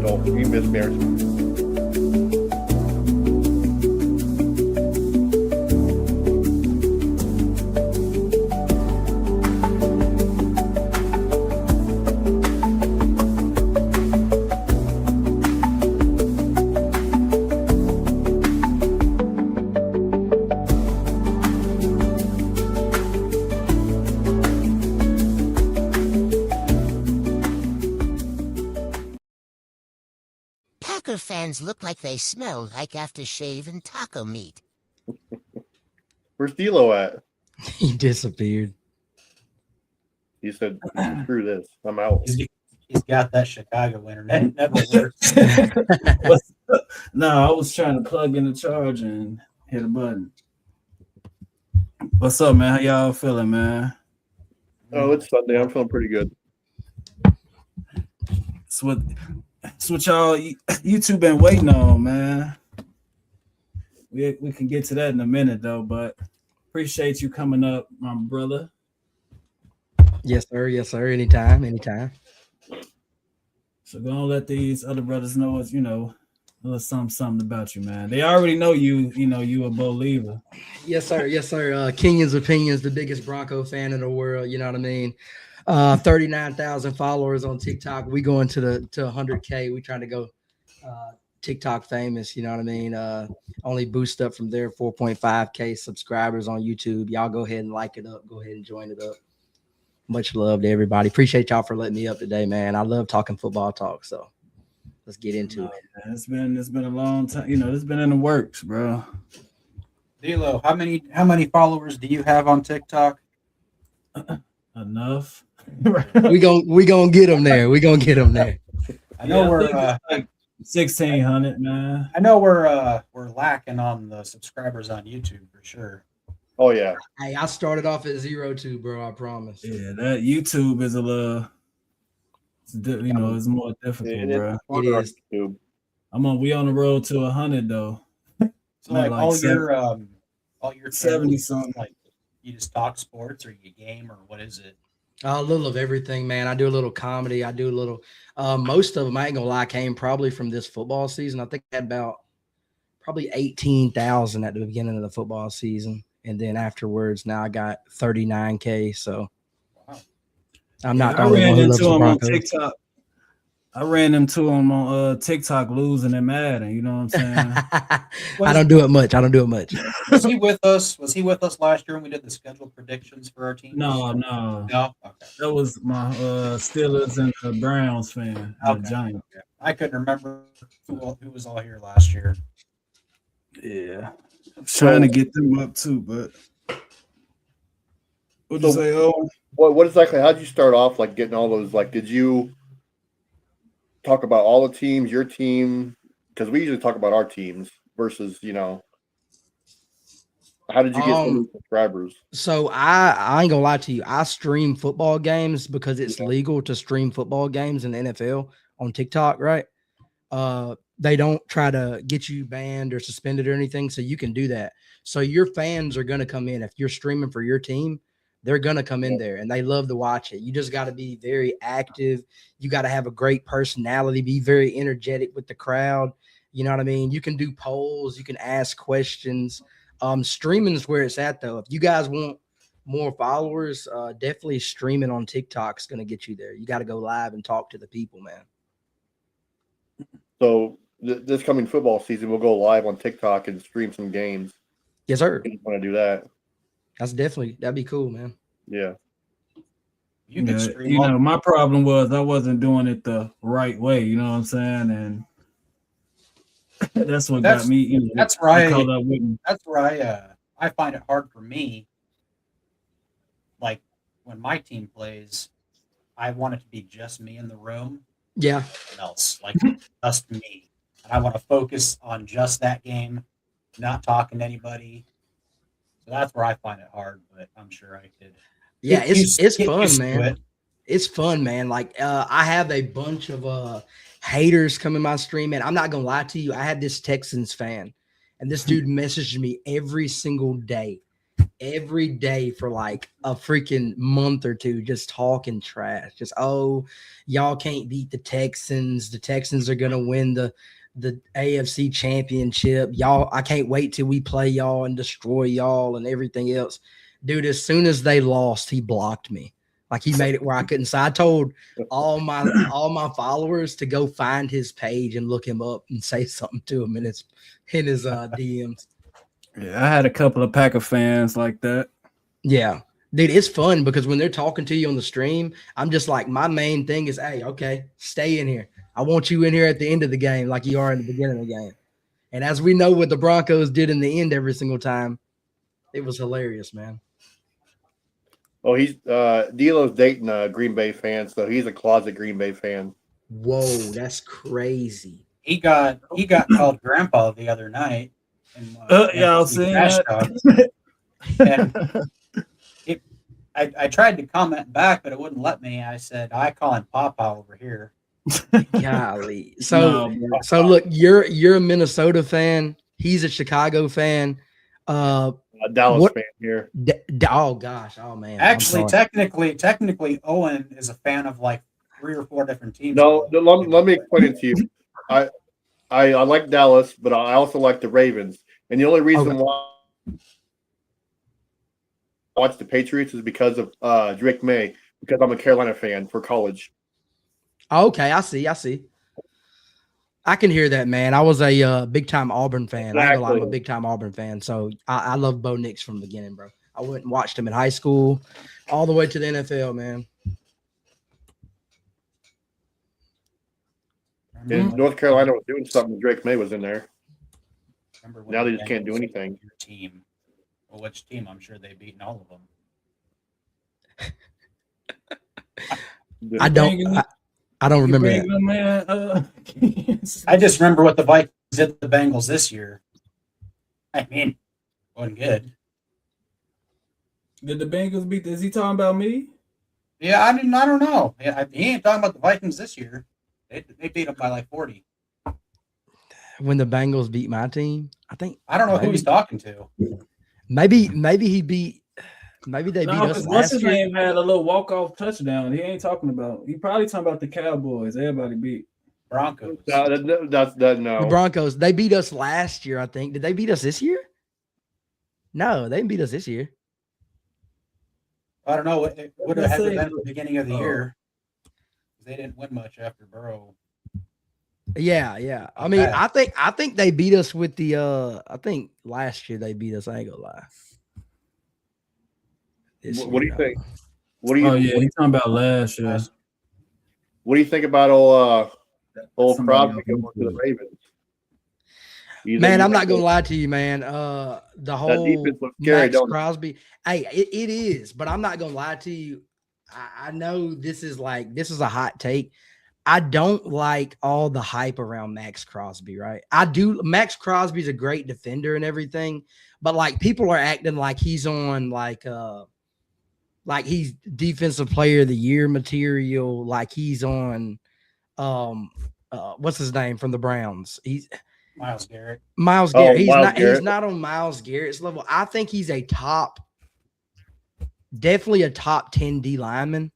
go. You miss Maris. Packer fans look like they smell like after shaving taco meat. Where's D'Lo at? He disappeared. He said, "Screw this, I'm out." He's got that Chicago internet. It never works. No, I was trying to plug in the charger and hit a button. What's up, man? How y'all feeling, man? Oh, it's Sunday. I'm feeling pretty good. It's what y'all YouTube been waiting on, man. We can get to that in a minute though, but appreciate you coming up, my brother. Yes, sir. Yes, sir. Anytime. So go and let these other brothers know it's, a little something about you, man. They already know you a believer. Yes, sir. Yes, sir. Kenyon's Opinions, the biggest Bronco fan in the world. You know what I mean? 39,000 followers on TikTok. We going to 100K. We trying to go TikTok famous. You know what I mean? Only boost up from there. 4.5K subscribers on YouTube. Y'all go ahead and like it up. Go ahead and join it up. Much love to everybody. Appreciate y'all for letting me up today, man. I love talking football talk. So let's get into it. Man, it's been a long time. It's been in the works, bro. D'Lo, how many followers do you have on TikTok? Enough. we gonna get them there. I know we're like 1,600, man. I know we're lacking on the subscribers on YouTube for sure. Oh yeah. Hey, I started off at 0-2, bro. I promise. Yeah, that YouTube is a little, it's more difficult, bro. It is. YouTube. We on the road to 100 though. So like all your 70 something. Like you just talk sports or you game or what is it? A little of everything, man. I do a little comedy. I do a little. Most of them, I ain't gonna lie, came probably from this football season. I think I had about probably 18,000 at the beginning of the football season. And then afterwards, now I got 39K. So wow. I'm not. I ran into him on TikTok. I ran into him on TikTok losing in Madden. You know what I'm saying? I don't do it much. Was he with us? Was he with us last year when we did the schedule predictions for our team? No. No. Okay. That was my Steelers and the Browns fan. Okay. The Giants. Okay. I couldn't remember who was all here last year. Yeah. I was trying to get them up too, but what'd you say? Oh, what exactly? How did you start off? Like getting all those? Like, did you talk about all the teams, your team? Because we usually talk about our teams versus, how did you get so many subscribers? So I ain't gonna lie to you. I stream football games because it's legal to stream football games in the NFL on TikTok, right? They don't try to get you banned or suspended or anything, so you can do that. So your fans are gonna come in if you're streaming for your team. They're gonna come in there and they love to watch it. You just got to be very active. You got to have a great personality. Be very energetic with the crowd. You know what I mean? You can do polls. You can ask questions. Streaming is where it's at, though. If you guys want more followers, definitely streaming on TikTok is gonna get you there. You got to go live and talk to the people, man. So this coming football season, we'll go live on TikTok and stream some games. Yes, sir. I want to do that. That'd be cool, man. Yeah. You can stream. My problem was I wasn't doing it the right way. You know what I'm saying? And that's what got me. That's right. That's where I find it hard for me. Like when my team plays, I want it to be just me in the room. Yeah. Nothing else, like just me, and I want to focus on just that game, not talking to anybody. So that's where I find it hard, but I'm sure I could. Yeah, it's fun, man. It's fun, man. Like I have a bunch of haters come in my stream, and I'm not gonna lie to you. I had this Texans fan, and this dude messaged me every single day. every day for like a freaking month or two, just talking trash. Just, oh, y'all can't beat the Texans. The Texans are gonna win the AFC championship. Y'all, I can't wait till we play y'all and destroy y'all and everything else. Dude, as soon as they lost, he blocked me. Like he made it where I couldn't. So I told all my followers to go find his page and look him up and say something to him in his DMs. Yeah, I had a couple of Packer fans like that. Yeah. Dude, it's fun because when they're talking to you on the stream, I'm just like, my main thing is, hey, okay, stay in here. I want you in here at the end of the game like you are in the beginning of the game. And as we know what the Broncos did in the end every single time, it was hilarious, man. Oh, he's D'Lo's dating a Green Bay fan, so he's a closet Green Bay fan. Whoa, that's crazy. He got called grandpa the other night. Y'all seen that? I tried to comment back, but it wouldn't let me. I said, I call him Papa over here. Golly. So look, you're a Minnesota fan. He's a Chicago fan. A Dallas fan here. Oh gosh, oh man. Actually, technically, Owen is a fan of like 3 or 4 different teams. No, let me explain it to you. I like Dallas, but I also like the Ravens. And the only reason why I watch the Patriots is because of Drake May, because I'm a Carolina fan for college. Okay, I see. I can hear that, man. I was a big-time Auburn fan. Exactly. I'm a big-time Auburn fan, so I love Bo Nix from the beginning, bro. I went and watched him in high school all the way to the NFL, man. And North Carolina was doing something. Drake May was in there. Now they just can't do Bengals anything. beat your team. Well, which team? I'm sure they've beaten all of them. I don't remember that. I just remember what the Vikings did to the Bengals this year. I mean, wasn't good. Did the Bengals beat? Is he talking about me? Yeah, I don't know. Yeah, he ain't talking about the Vikings this year. They beat them by like 40. When the Bengals beat my team, I don't know who he's talking to. Maybe they beat us What's last his year. name had a little walk-off touchdown. He ain't talking about. He probably talking about the Cowboys. Everybody beat Broncos. No. The Broncos. They beat us last year, I think. Did they beat us this year? No, they didn't beat us this year. I don't know. It would have had to been at the beginning of the year. They didn't win much after Burrow. Yeah. I mean, I think they beat us with the I think last year they beat us. I ain't gonna lie. What do you think? What do you? Oh yeah, he's talking about last year. What do you think about old Somebody Crosby going to the Ravens? Man, I'm not gonna lie to you, man. The whole defense looks scary, Max don't it? Crosby. Hey, it is, but I'm not gonna lie to you. I know this is a hot take. I don't like all the hype around Max Crosby, right? I do. Max Crosby's a great defender and everything, but like people are acting like he's on like he's defensive player of the year material, like he's on what's his name from the Browns? He's Myles Garrett. Myles Garrett. Garrett. He's not on Myles Garrett's level. I think he's definitely a top 10 D lineman.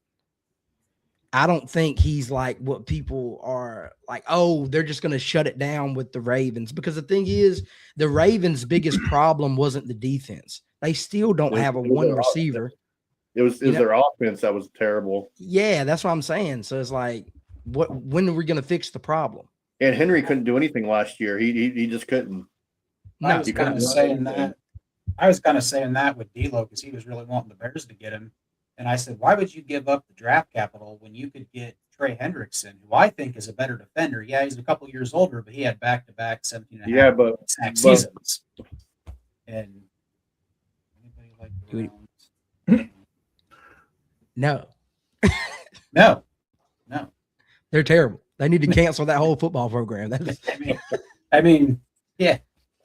I don't think he's like what people are like, oh, they're just going to shut it down with the Ravens. Because the thing is, the Ravens' biggest problem wasn't the defense. They still don't have a one receiver. It was their offense that was terrible. Yeah, that's what I'm saying. So it's like, when are we going to fix the problem? And Henry couldn't do anything last year. He just couldn't. I was kind of saying that. I was kind of saying that with D'Lo because he was really wanting the Bears to get him. And I said, why would you give up the draft capital when you could get Trey Hendrickson, who I think is a better defender? Yeah, he's a couple years older, but he had back-to-back 17 and a half sack seasons. And anybody like the Browns? No. No. They're terrible. They need to cancel that whole football program. I mean, yeah.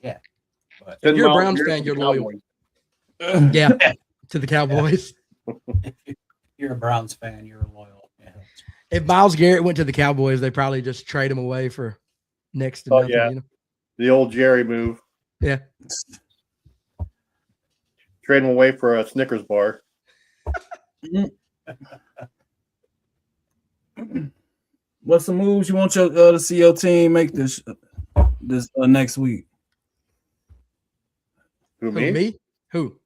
But if you're a Browns fan, you're loyal. Yeah, to the Cowboys. If you're a Browns fan, you're loyal. Yeah. If Myles Garrett went to the Cowboys, they probably just trade him away for next to nothing. Yeah. You know? The old Jerry move. Yeah. Trade him away for a Snickers bar. What's the moves you want your to see your team make this next week? Who, Who, me? me? Who?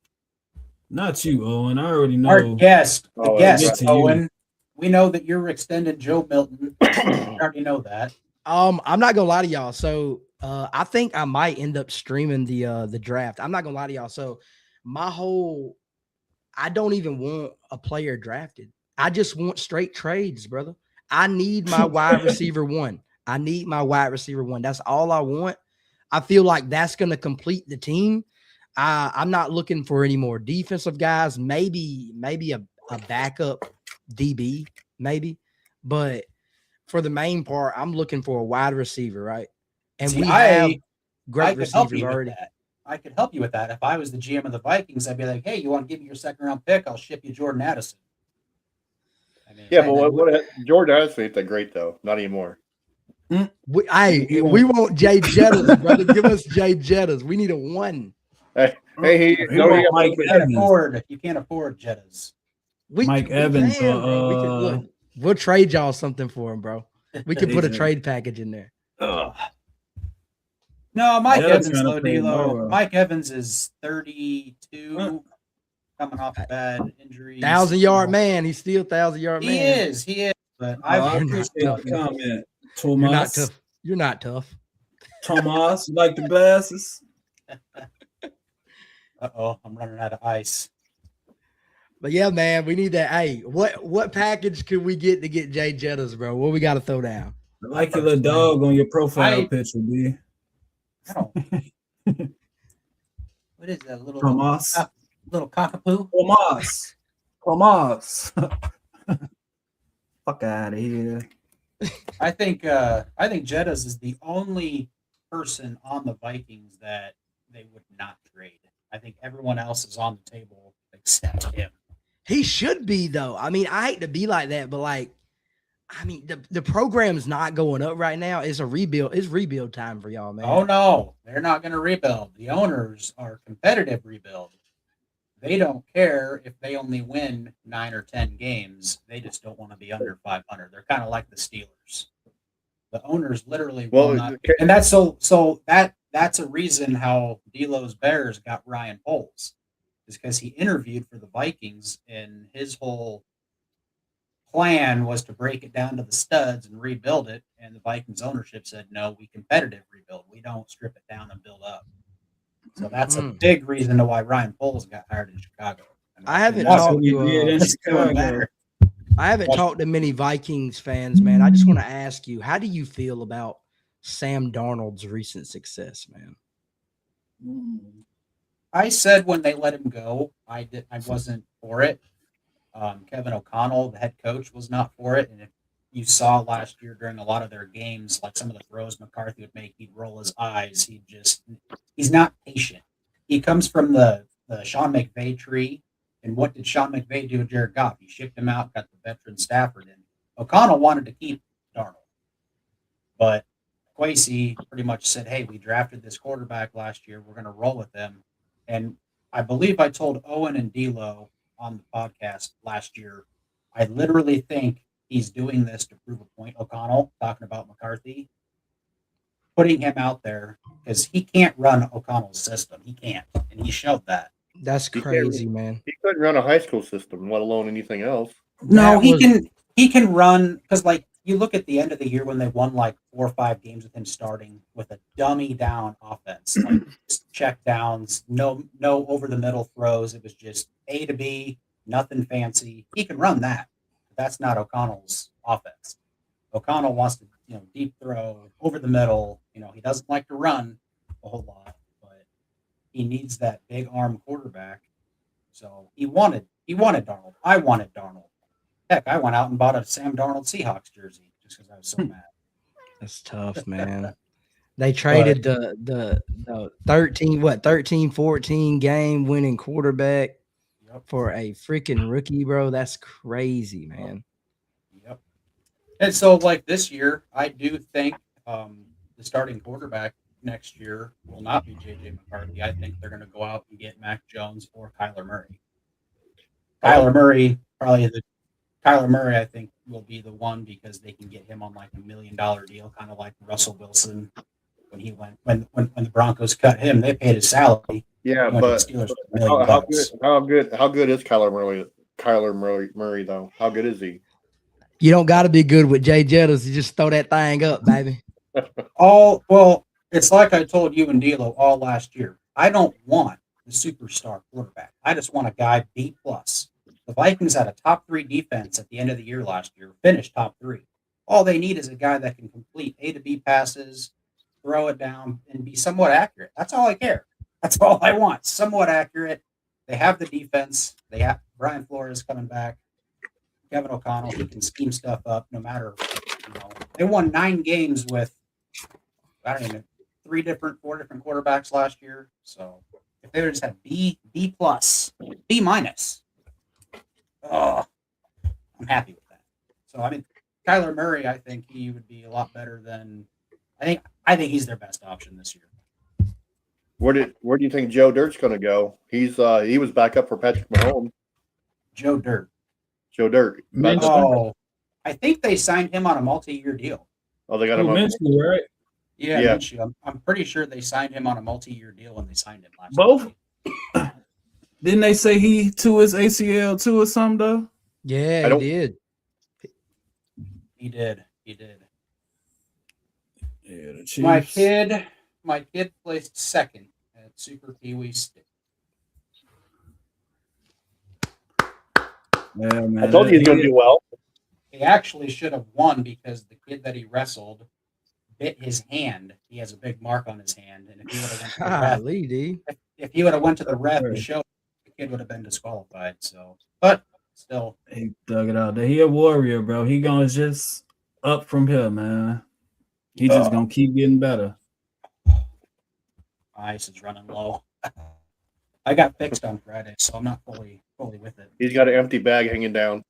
Not you, Owen. I already know. Our guest, the Oh, guest, get to you. Owen. We know that you're extended Joe Milton. I already know that. I'm not gonna lie to y'all. So I think I might end up streaming the draft. I'm not gonna lie to y'all. So I don't even want a player drafted. I just want straight trades, brother. I need my wide receiver one. I need my wide receiver one. That's all I want. I feel like that's gonna complete the team. I'm not looking for any more defensive guys. Maybe a backup DB, maybe. But for the main part, I'm looking for a wide receiver, right? And See, we have I great could help receivers you with already. that. I could help you with that. If I was the GM of the Vikings, I'd be like, "Hey, you want to give me your second round pick? I'll ship you Jordan Addison." I mean, Yeah, but what Jordan Addison ain't that great though. Not anymore. We want Jay Jettas, brother. Give us Jay Jettas. We need a one. Hey, He no, want he Mike you can't Evans. afford. You can't afford Jettas. Mike Evans, bro. We can, look, we'll trade y'all something for him, bro. We can put a AJ. trade package in there. No, Mike Jettas Evans, trying to though, play D-Lo. Nora. Mike Evans is 32, coming off a bad injury. 1,000-yard man. He's still 1,000-yard man. He is. But I I appreciate tough, the man. comment. You're not Thomas, tough. You're not tough. Thomas, you like the glasses? I'm running out of ice. But yeah, man, we need that. Hey, what package could we get to get Jay Jettas, bro? What we got to throw down? I like your little dog on your profile I- picture, B. I don't. What is that little Thomas. little cockapoo? Thomas. Fuck out of here. I think Jettas is the only person on the Vikings that they would not trade. I think everyone else is on the table except him. He should be, though. I mean, I hate to be like that, but the program's not going up right now. It's a rebuild. It's rebuild time for y'all, man. Oh no, they're not going to rebuild. The owners are competitive rebuild. They don't care if they only win 9 or 10 games. They just don't want to be under 500. They're kind of like the Steelers. The owners literally will not, and that's that's a reason how D'Lo's Bears got Ryan Poles, is because he interviewed for the Vikings, and his whole plan was to break it down to the studs and rebuild it. And the Vikings ownership said, "No, we competitive rebuild. We don't strip it down and build up." So that's a big reason to why Ryan Poles got hired in Chicago. I haven't That's talked what he to did in Chicago. I haven't talked to many Vikings fans, man. I just want to ask you, how do you feel about Sam Darnold's recent success, man? I said when they let him go, I wasn't for it. Kevin O'Connell, the head coach, was not for it. And if you saw last year during a lot of their games, like some of the throws McCarthy would make, he'd roll his eyes. He's not patient. He comes from the Sean McVay tree. And what did Sean McVay do with Jared Goff? He shipped him out, got the veteran Stafford in. O'Connell wanted to keep Darnold. But Kwesi pretty much said, "Hey, we drafted this quarterback last year. We're going to roll with them." And I believe I told Owen and D'Lo on the podcast last year, I literally think he's doing this to prove a point. O'Connell, talking about McCarthy, putting him out there because he can't run O'Connell's system. He can't, and he showed that. That's crazy, man. He couldn't run a high school system, let alone anything else. No, he can run because like you look at the end of the year when they won like 4 or 5 games with him starting with a dummy down offense, like just check downs, no over the middle throws. It was just A to B, nothing fancy. He can run that. But that's not O'Connell's offense. O'Connell wants to, deep throw over the middle. He doesn't like to run a whole lot, but he needs that big arm quarterback. So he wanted Darnold. I wanted Darnold. Heck, I went out and bought a Sam Darnold Seahawks jersey just because I was so mad. That's tough, man. They traded the 13-14 game winning quarterback for a freaking rookie, bro. That's crazy, man. Yep. And so like this year, I do think the starting quarterback next year will not be J.J. McCarthy. I think they're going to go out and get Mac Jones or Kyler Murray. Kyler Murray, I think, will be the one because they can get him on like $1 million deal, kind of like Russell Wilson when he went when the Broncos cut him. They paid his salary. Yeah, He went to the but Steelers for $1 million. how good is Kyler Murray? Murray though, how good is he? You don't got to be good with Jay Jettas. You just throw that thing up, baby. It's like I told you and D'Lo all last year. I don't want the superstar quarterback. I just want a guy B plus. The Vikings had a top 3 defense at the end of the year last year, finished top 3. All they need is a guy that can complete A to B passes, throw it down, and be somewhat accurate. That's all I care. That's all I want. Somewhat accurate. They have the defense. They have Brian Flores coming back. Kevin O'Connell, he can scheme stuff up no matter, They won 9 games with, 4 different quarterbacks last year. So if they would just have B plus, B minus, I'm happy with that. So Kyler Murray, I think he would be a lot better than I think he's their best option this year. Where do you think Joe Dirt's going to go? He was back up for Patrick Mahomes. Joe Dirt. Oh, I think they signed him on a multi-year deal. Oh, they got him on Minshew, right? Yeah. Minshew. I'm pretty sure they signed him on a multi-year deal when they signed him last Both? year. Didn't they say he tore his ACL too or something though? Yeah, he did. He did. Yeah, the Chiefs. My kid placed second at Super Pee Wee State. Yeah, man. I told you he's going to do well. He actually should have won because the kid that he wrestled bit his hand. He has a big mark on his hand, and if he would have went to the ref, if he would have went to the ref and showed, the kid would have been disqualified. So, but still, he dug it out. He a warrior, bro. He gonna just up from here, man. He just gonna keep getting better. Ice is running low. I got fixed on Friday, so I'm not fully with it. He's got an empty bag hanging down.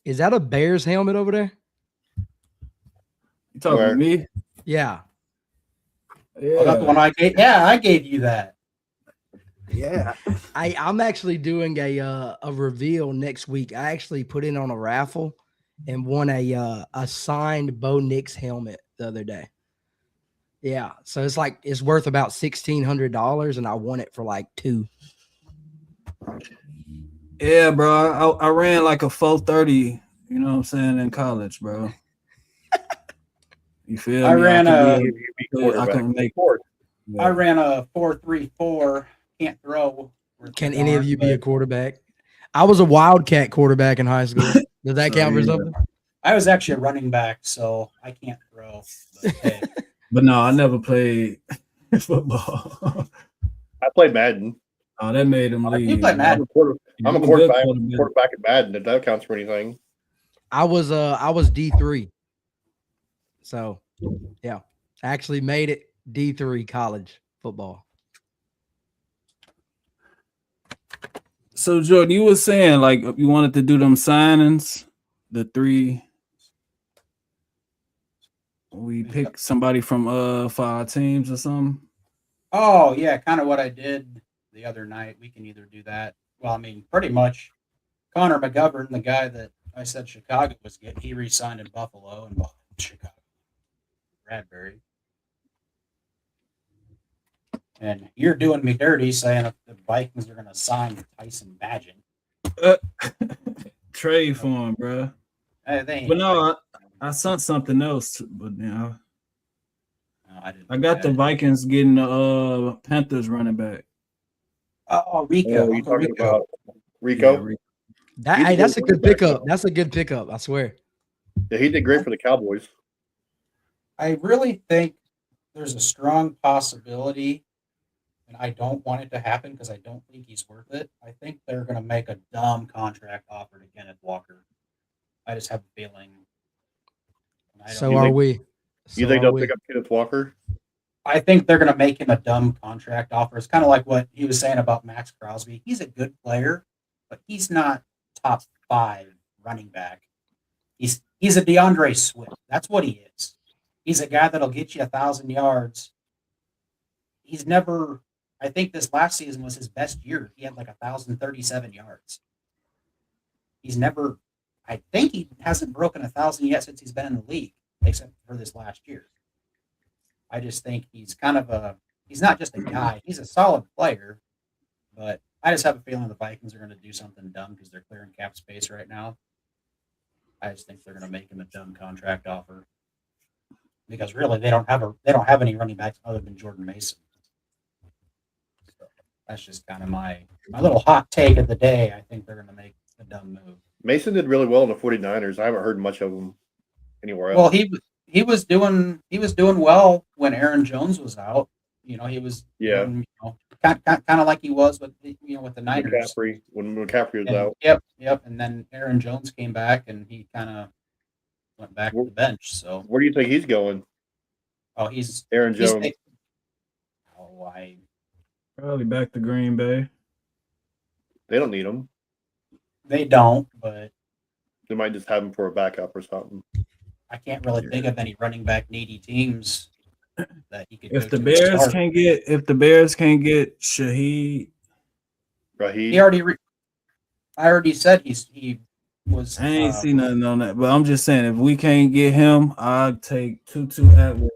Is that a Bears helmet over there? You talking to me? Yeah. Oh, that's the one I gave. Yeah, I gave you that. Yeah. I'm actually doing a reveal next week. I actually put in on a raffle and won a signed Bo Nix helmet the other day. Yeah. So it's worth about $1,600 and I won it for like $2. Yeah, bro. I ran like a 4:30, you know what I'm saying, in college, bro. You feel I me? ran I ran a 4.34. Can't throw. Can any of you be a quarterback? I was a Wildcat quarterback in high school. Does that count for something? I was actually a running back, so I can't throw. But, hey. But no, I never played football. I played Madden. Oh, that made him leave. You play Madden. I'm a quarterback in Madden. If that counts for anything. I was D3. So, yeah, I actually made it D3 college football. So, Jordan, you were saying like you wanted to do them signings, the 3. We pick somebody from for our teams or something. Oh yeah, kind of what I did the other night. We can either do that. Well, I mean, pretty much. Connor McGovern, the guy that I said Chicago was getting, he re-signed in Buffalo and Chicago. Bradbury. And you're doing me dirty saying if the Vikings are going to sign Tyson Bagent. Trade for him, bro. But no, I sent something else, but no, I got the Vikings getting the Panthers running back. Oh, Rico. You talking about Rico? Yeah, That's a good pickup. That's a good pickup. I swear. Yeah, he did great for the Cowboys. I really think there's a strong possibility, and I don't want it to happen because I don't think he's worth it. I think they're going to make a dumb contract offer to Kenneth Walker. I just have a feeling. So are we. You think they'll pick up Kenneth Walker? I think they're going to make him a dumb contract offer. It's kind of like what he was saying about Max Crosby. He's a good player, but he's not top 5 running back. He's a DeAndre Swift. That's what he is. He's a guy that'll get you 1,000 yards. He's never. I think this last season was his best year. He had like 1,037 yards. He's never. I think he hasn't broken 1,000 yet since he's been in the league, except for this last year. I just think he's kind of a. He's not just a guy. He's a solid player, but I just have a feeling the Vikings are going to do something dumb because they're clearing cap space right now. I just think they're going to make him a dumb contract offer because really they don't have any running backs other than Jordan Mason. So that's just kind of my little hot take of the day. I think they're going to make a dumb move. Mason did really well in the 49ers. I haven't heard much of him anywhere else. Well, he was doing well when Aaron Jones was out. He was doing, kind of like he was with with the Niners. When McCaffrey was out. Yep. And then Aaron Jones came back and he kind of went back to the bench. So where do you think he's going? Oh, he's Aaron Jones. Probably back to Green Bay. They don't need him. They don't, but they might just have him for a backup or something. I can't really think of any running back needy teams that he could. If the Bears can't get Shaheed, Raheed. I already said he was. I ain't seen nothing on that, but I'm just saying if we can't get him, I'll take Tutu Atwell.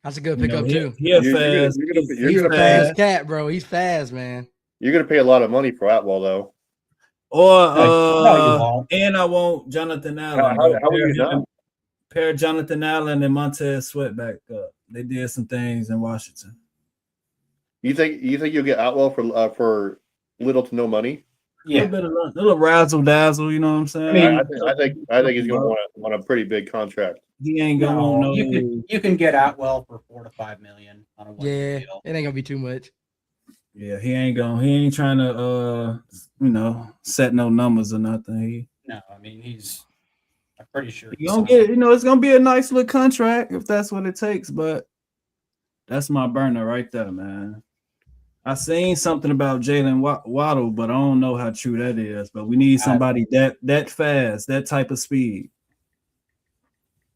That's a good pickup too. He's fast. He's a fast cat, bro. He's fast, man. You're gonna pay a lot of money for Atwell, though. Or and I want Jonathan Allen. How are you not? Pair Jonathan Allen and Montez Sweat back up. They did some things in Washington. You think you'll get Atwell for little to no money? Yeah, a little razzle dazzle. You know what I'm saying? I think he's gonna want a pretty big contract. He ain't gonna want no. You can get Atwell for $4 to $5 million on a one-year deal. It ain't gonna be too much. Yeah, he ain't trying to set no numbers or nothing. No, I mean I'm pretty sure you gonna get it's gonna be a nice little contract if that's what it takes, but that's my burner right there, man. I seen something about Jalen Waddle, but I don't know how true that is. But we need somebody that fast, that type of speed.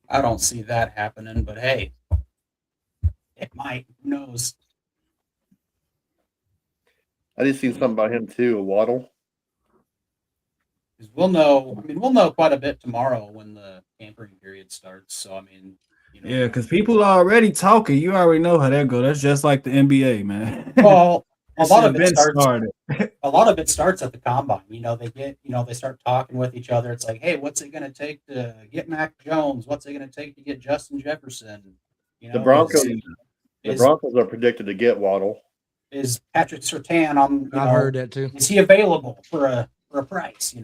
I don't see that happening, but hey, it might. Who knows? I just seen something about him too, Waddle. Because we'll know quite a bit tomorrow when the tampering period starts. So yeah, because people are already talking. You already know how that goes. That's just like the NBA, man. Well, a lot of it starts at the combine. They start talking with each other. It's like, hey, what's it going to take to get Mac Jones? What's it going to take to get Justin Jefferson? The Broncos are predicted to get Waddle. Is Patrick Surtain on? I've heard that too. Is he available for a price?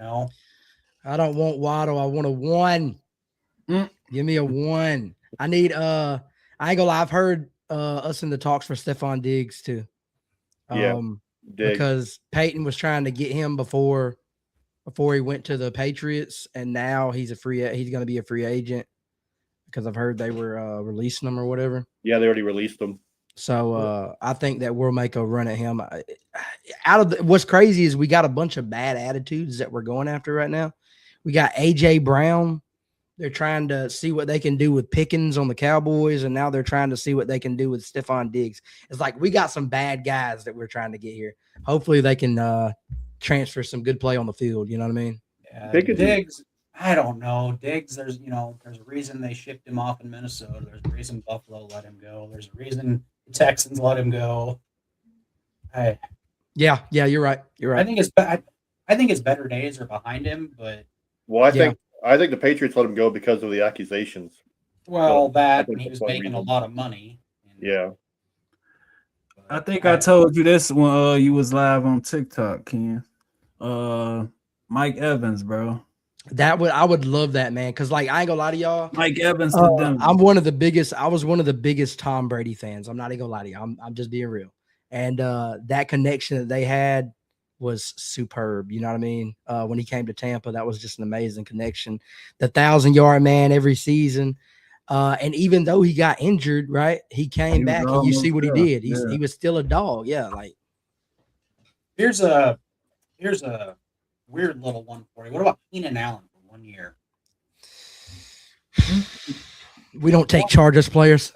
I don't want Waddle. I want a 1. Give me a 1. I need I ain't gonna lie. I've heard us in the talks for Stephon Diggs too. Because Peyton was trying to get him before he went to the Patriots, and now he's going to be a free agent because I've heard they were releasing him or whatever. Yeah, they already released him. So I think that we'll make a run at him. What's crazy is we got a bunch of bad attitudes that we're going after right now. We got AJ Brown. They're trying to see what they can do with Pickens on the Cowboys, and now they're trying to see what they can do with Stephon Diggs. It's like we got some bad guys that we're trying to get here. Hopefully they can transfer some good play on the field. You know what I mean? Yeah, Diggs, I don't know. Diggs, there's a reason they shipped him off in Minnesota. There's a reason Buffalo let him go. There's a reason the Texans let him go. Yeah, you're right. I think his better days are behind him, but I think the Patriots let him go because of the accusations. Well, and he was making a lot of money. Yeah. I think I told you this when you was live on TikTok, Ken. Mike Evans, bro. I would love that, man. Because I ain't gonna lie to y'all. Mike Evans I was one of the biggest Tom Brady fans. I'm not even gonna lie to you. I'm just being real. And that connection that they had was superb. You know what I mean? When he came to Tampa, that was just an amazing connection. The 1,000-yard man every season. And even though he got injured, right, he came back and you see what he did. He was still a dog. Yeah. Here's a weird little one for you. What about Keenan Allen for 1 year? We don't take Chargers players.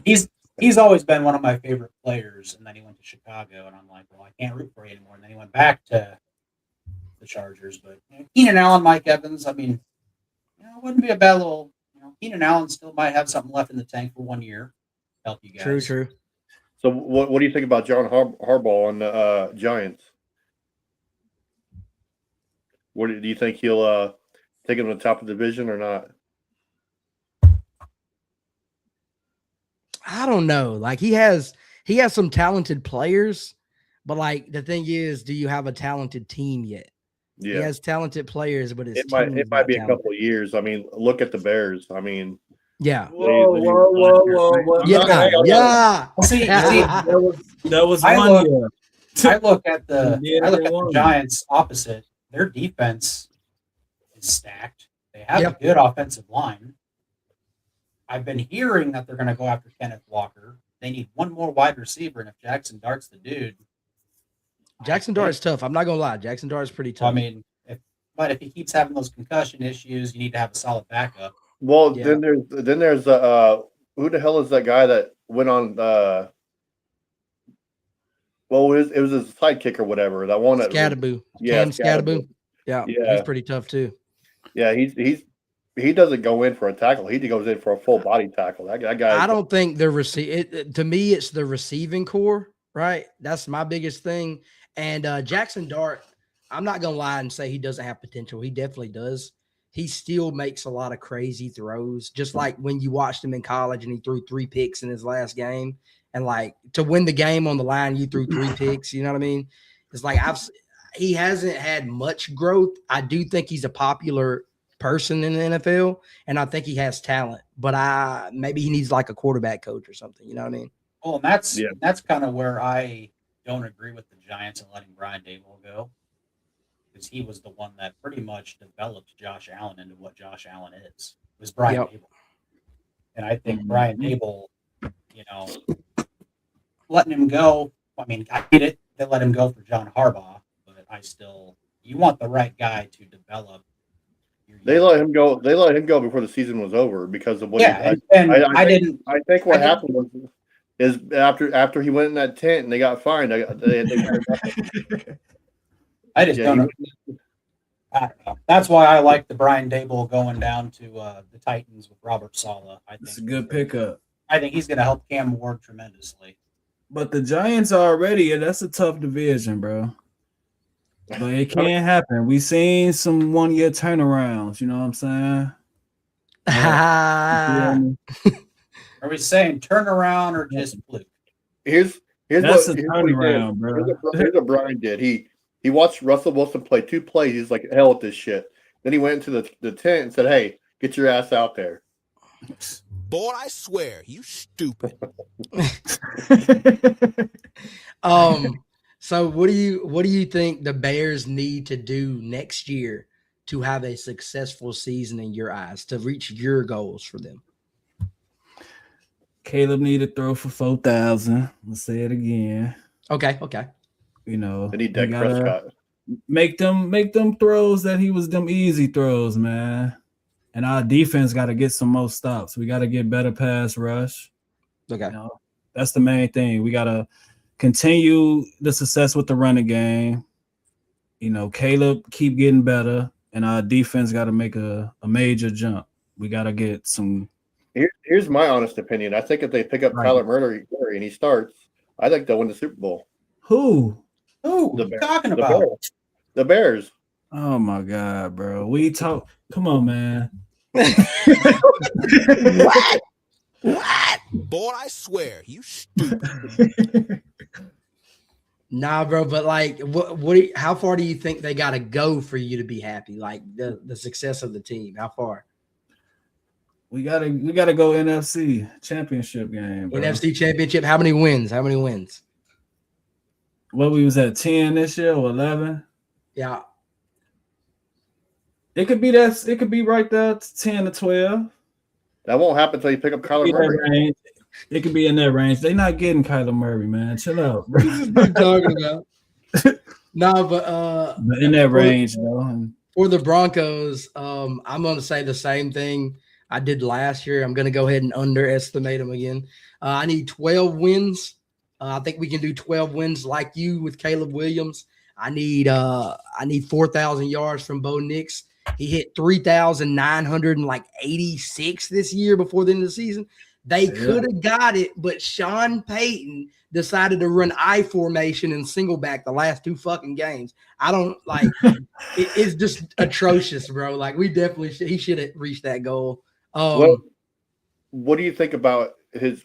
He's always been one of my favorite players, and then he went to Chicago, and I'm like, well, I can't root for you anymore. And then he went back to the Chargers. But Keenan Allen, Mike Evans, I mean, it wouldn't be a bad little. Keenan Allen still might have something left in the tank for 1 year. Help you guys. True. So what do you think about John Harbaugh on the Giants? What do you think he'll take him to the top of the division or not? I don't know. Like he has some talented players, but like the thing is, do you have a talented team yet? Yeah, He has talented players, but his it team might is be not a talented. couple of years. I mean, look at the Bears. I mean, Yeah. Whoa. Yeah. Well, see, That was I one look- year. I look at the Yeah, they won. Giants opposite. Their defense is stacked. They have Yep. a good offensive line. I've been hearing that they're going to go after Kenneth Walker. They need one more wide receiver, and if Jackson Dart's the dude, Jackson Dart is tough. I'm not gonna lie. Jackson Dart is pretty tough. I mean, if he keeps having those concussion issues, you need to have a solid backup. well, Yeah. then there's who the hell is that guy that went on? Well, it was his sidekick or whatever. That one that Scatterboo. Yeah, Cam Scatterboo. Yeah, Yeah. he's pretty tough too. Yeah, he doesn't go in for a tackle. He goes in for a full body tackle. That guy. I don't think the to me it's the receiving core, right? That's my biggest thing. And Jackson Dart, I'm not gonna lie and say he doesn't have potential. He definitely does. He still makes a lot of crazy throws, just like when you watched him in college and he threw 3 picks in his last game. And like to win the game on the line, you threw 3 picks. You know what I mean? It's like he hasn't had much growth. I do think he's a popular person in the NFL, and I think he has talent. But maybe he needs like a quarterback coach or something. You know what I mean? Well, and Yeah. that's kind of where I don't agree with the Giants and letting Brian Daboll go, because he was the one that pretty much developed Josh Allen into what Josh Allen is. Was Brian Yep. Daboll, and I think Brian Daboll, letting him go. I mean, I get it. They let him go for John Harbaugh, but you want the right guy to develop. They let him go. They let him go before the season was over because of what. Yeah, and I didn't. I think what I happened is after he went in that tent and they got fined. They I just don't know. I don't know. That's why I like the Brian Daboll going down to the Titans with Robert Saleh. It's a good pickup. I think he's going to help Cam Ward tremendously. But the Giants already, that's a tough division, bro. But it can't happen. We seen some 1-year turnarounds, you know what I'm saying? Ah. Are we saying turnaround or just fluke? here's That's what a here's what he did. turnaround, bro. Here's what Brian did. He watched Russell Wilson play 2 plays. He's like, hell with this shit. Then he went into the tent and said, "Hey, get your ass out there." Boy, I swear, you stupid. So what do you think the Bears need to do next year to have a successful season in your eyes, to reach your goals for them? Caleb need to throw for 4,000. Let's say it again. Okay. You know, They need Dak we gotta Prescott. make them throws that he was them easy throws, man. And our defense got to get some more stops. We got to get better pass rush. Okay. You know, that's the main thing. We got to continue the success with the running game. You know, Caleb keep getting better, and our defense got to make a major jump. We got to get some. Here's my honest opinion. I think if they pick up Right. Kyler Murray and he starts, I think they'll win the Super Bowl. Who? Who The are you Bears. talking The about? Bears. The Bears. Oh my God, bro. We talk. Come on, man. What? Boy, I swear, you stupid. Nah, bro. But like, how far do you think they got to go for you to be happy? Like the success of the team. How far? We gotta go NFC championship game. Bro. NFC Championship. How many wins? What we was at 10 this year or 11? Yeah. It could be that. It could be right there, 10 to 12. That won't happen until you pick up Kyler Be that Murray. range. It could be in that range. They not getting Kyler Murray, man. Chill out, bro. What are you talking about? No, but But in that range, though. And For the Broncos, I'm going to say the same thing I did last year. I'm going to go ahead and underestimate them again. I need 12 wins. I think we can do 12 wins like you with Caleb Williams. I need 4,000 yards from Bo Nix. He hit 3,986 this year before the end of the season. They could have got it, but Sean Payton decided to run I formation and single back the last 2 fucking games. I don't like it's just atrocious, bro. Like we definitely he should have reached that goal. What do you think about his?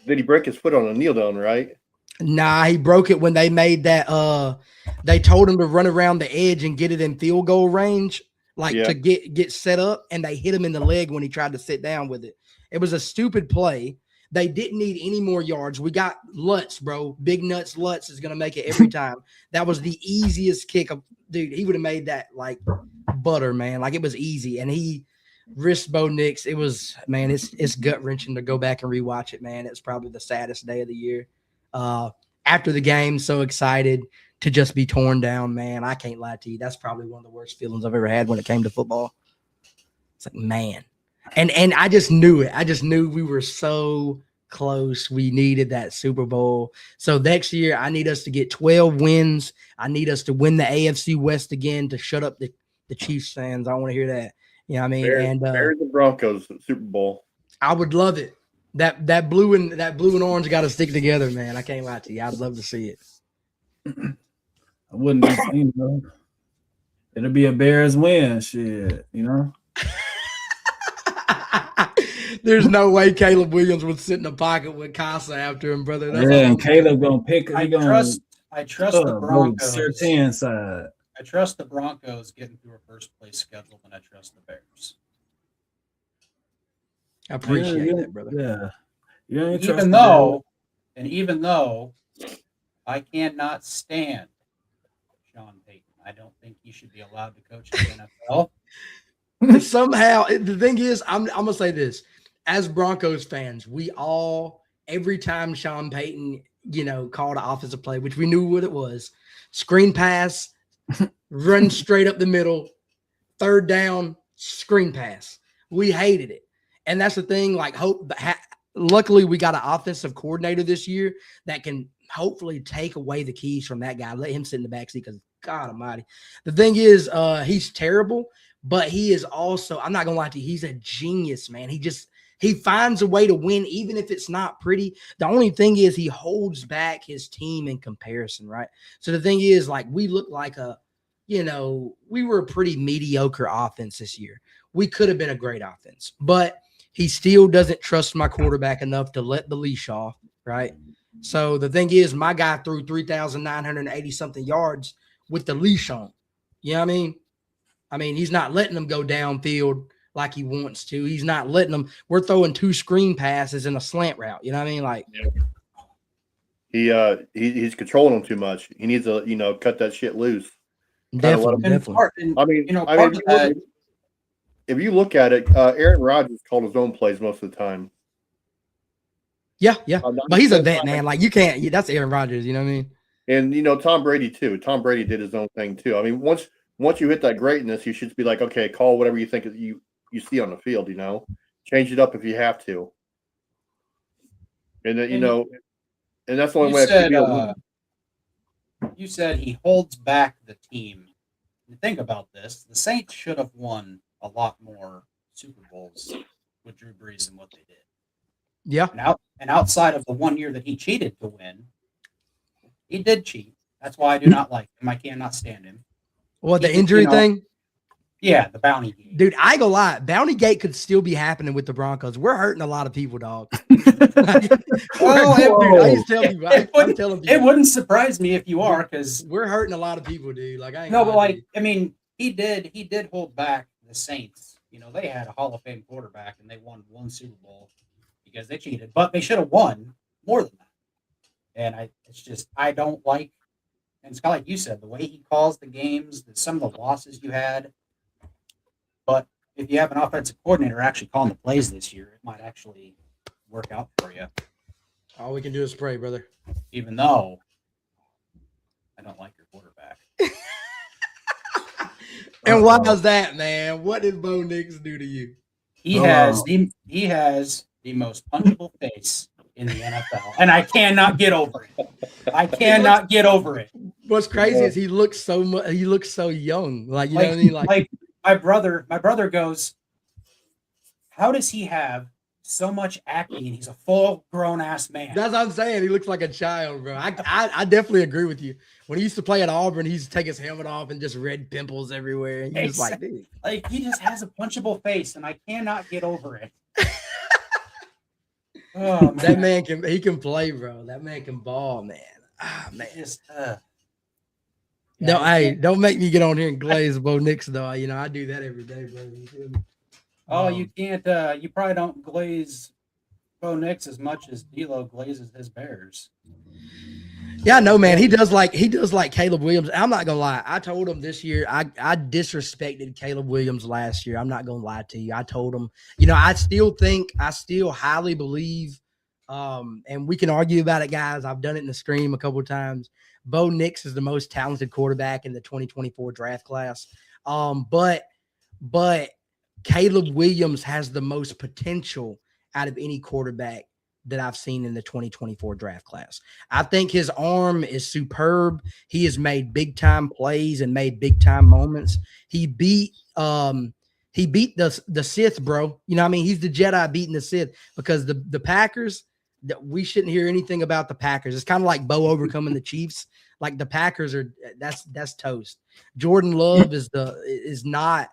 Did he break his foot on a kneel down? Right? Nah, he broke it when they made that. They told him to run around the edge and get it in field goal range, to get set up, and they hit him in the leg when he tried to sit down with it. It was a stupid play. They didn't need any more yards. We got Lutz, bro. Big Nuts Lutz is going to make it every time. That was the easiest kick. Dude, he would have made that like butter, man. Like it was easy. And he risked Bo Nix. It was, man, it's gut-wrenching to go back and rewatch it, man. It's probably the saddest day of the year. After the game, so excited to just be torn down, man. I can't lie to you. That's probably one of the worst feelings I've ever had when it came to football. It's like, man. And I just knew it. I just knew we were so close. We needed that Super Bowl. So next year, I need us to get 12 wins. I need us to win the AFC West again to shut up the Chiefs fans. I want to hear that. You know what I mean? Bears and Broncos Super Bowl. I would love it. That blue and orange got to stick together, man. I can't lie to you. I'd love to see it. I wouldn't be, it'll be a Bears win, shit, There's no way Caleb Williams would sit in the pocket with Casa after him, brother. And Caleb gonna pick. I trust the Broncos. 13 side. I trust the Broncos getting through a first place schedule than I trust the Bears. I appreciate that, brother. Yeah. Even though I cannot stand Sean Payton, I don't think he should be allowed to coach the NFL. Somehow, the thing is, I'm gonna say this: as Broncos fans, we all every time Sean Payton, called an offensive play, which we knew what it was, screen pass, run straight up the middle, third down, screen pass. We hated it, and that's the thing. Like, luckily, we got an offensive coordinator this year that can hopefully take away the keys from that guy, let him sit in the backseat. Because God Almighty, the thing is, he's terrible. But he is also, I'm not going to lie to you, he's a genius, man. He finds a way to win, even if it's not pretty. The only thing is he holds back his team in comparison, right? So the thing is, like, we look like we were a pretty mediocre offense this year. We could have been a great offense, but he still doesn't trust my quarterback enough to let the leash off, right? So the thing is, my guy threw 3,980 something yards with the leash on. You know what I mean, he's not letting them go downfield like he wants to. He's not letting them. We're throwing 2 screen passes in a slant route. You know what I mean? Like, he's controlling them too much. He needs to, cut that shit loose. Definitely. If you look at it, Aaron Rodgers called his own plays most of the time. Yeah. But he's a vet, man. Like, you can't. That's Aaron Rodgers. You know what I mean? And Tom Brady too. Tom Brady did his own thing too. I mean, once you hit that greatness, you should be like, okay, call whatever you think you see on the field, change it up if you have to. And then, and that's the only way you said he holds back the team. Think about this. The Saints should have won a lot more Super Bowls with Drew Brees than what they did. Yeah. And outside of the 1 year that he cheated to win, he did cheat. That's why I do not like him. I cannot stand him. What, the injury thing? Yeah, the bounty gate. Dude, I ain't gonna lie. Bounty gate could still be happening with the Broncos. We're hurting a lot of people, dog. It wouldn't surprise me if you are, because we're hurting a lot of people, dude. Like, he did hold back the Saints. They had a Hall of Fame quarterback and they won 1 Super Bowl because they cheated, but they should have won more than that. And I don't like. And it's kind of like you said, the way he calls the games, some of the losses you had. But if you have an offensive coordinator actually calling the plays this year, it might actually work out for you. All we can do is pray, brother. Even though I don't like your quarterback. And why is that, man? What did Bo Nix do to you? He Hold has on. he has the most punchable face in the NFL, and I cannot get over it. I cannot get over it. What's crazy Yeah. is he looks so much. He looks so young. Like you know what I mean? Like my brother goes, how does he have so much acne and he's a full grown ass man? That's what I'm saying. He looks like a child, bro. I definitely agree with you. When he used to play at Auburn, he used to take his helmet off and just red pimples everywhere. And you're just like, dude. Like he just has a punchable face, and I cannot get over it. Oh That man, man can play, bro. That man can ball, man. Ah, man. just No, yeah, hey, don't make me get on here and glaze Bo Nix, though. You know, I do that every day, bro. You feel me? Oh, you can't. You probably don't glaze Bo Nix as much as D'Lo glazes his Bears. Yeah, I know, man. He does like Caleb Williams. I'm not gonna lie. I told him this year I disrespected Caleb Williams last year. I'm not gonna lie to you. I told him, you know, I still highly believe, and we can argue about it, guys. I've done it in the stream a couple of times. Bo Nix is the most talented quarterback in the 2024 draft class. But Caleb Williams has the most potential out of any quarterback that I've seen in the 2024 draft class. I think his arm is superb. He has made big time plays and made big time moments. He beat the Sith, bro. You know what I mean? He's the Jedi beating the Sith, because the Packers, we shouldn't hear anything about the Packers. It's kind of like Bo overcoming the Chiefs. Like the Packers that's toast. Jordan Love is not.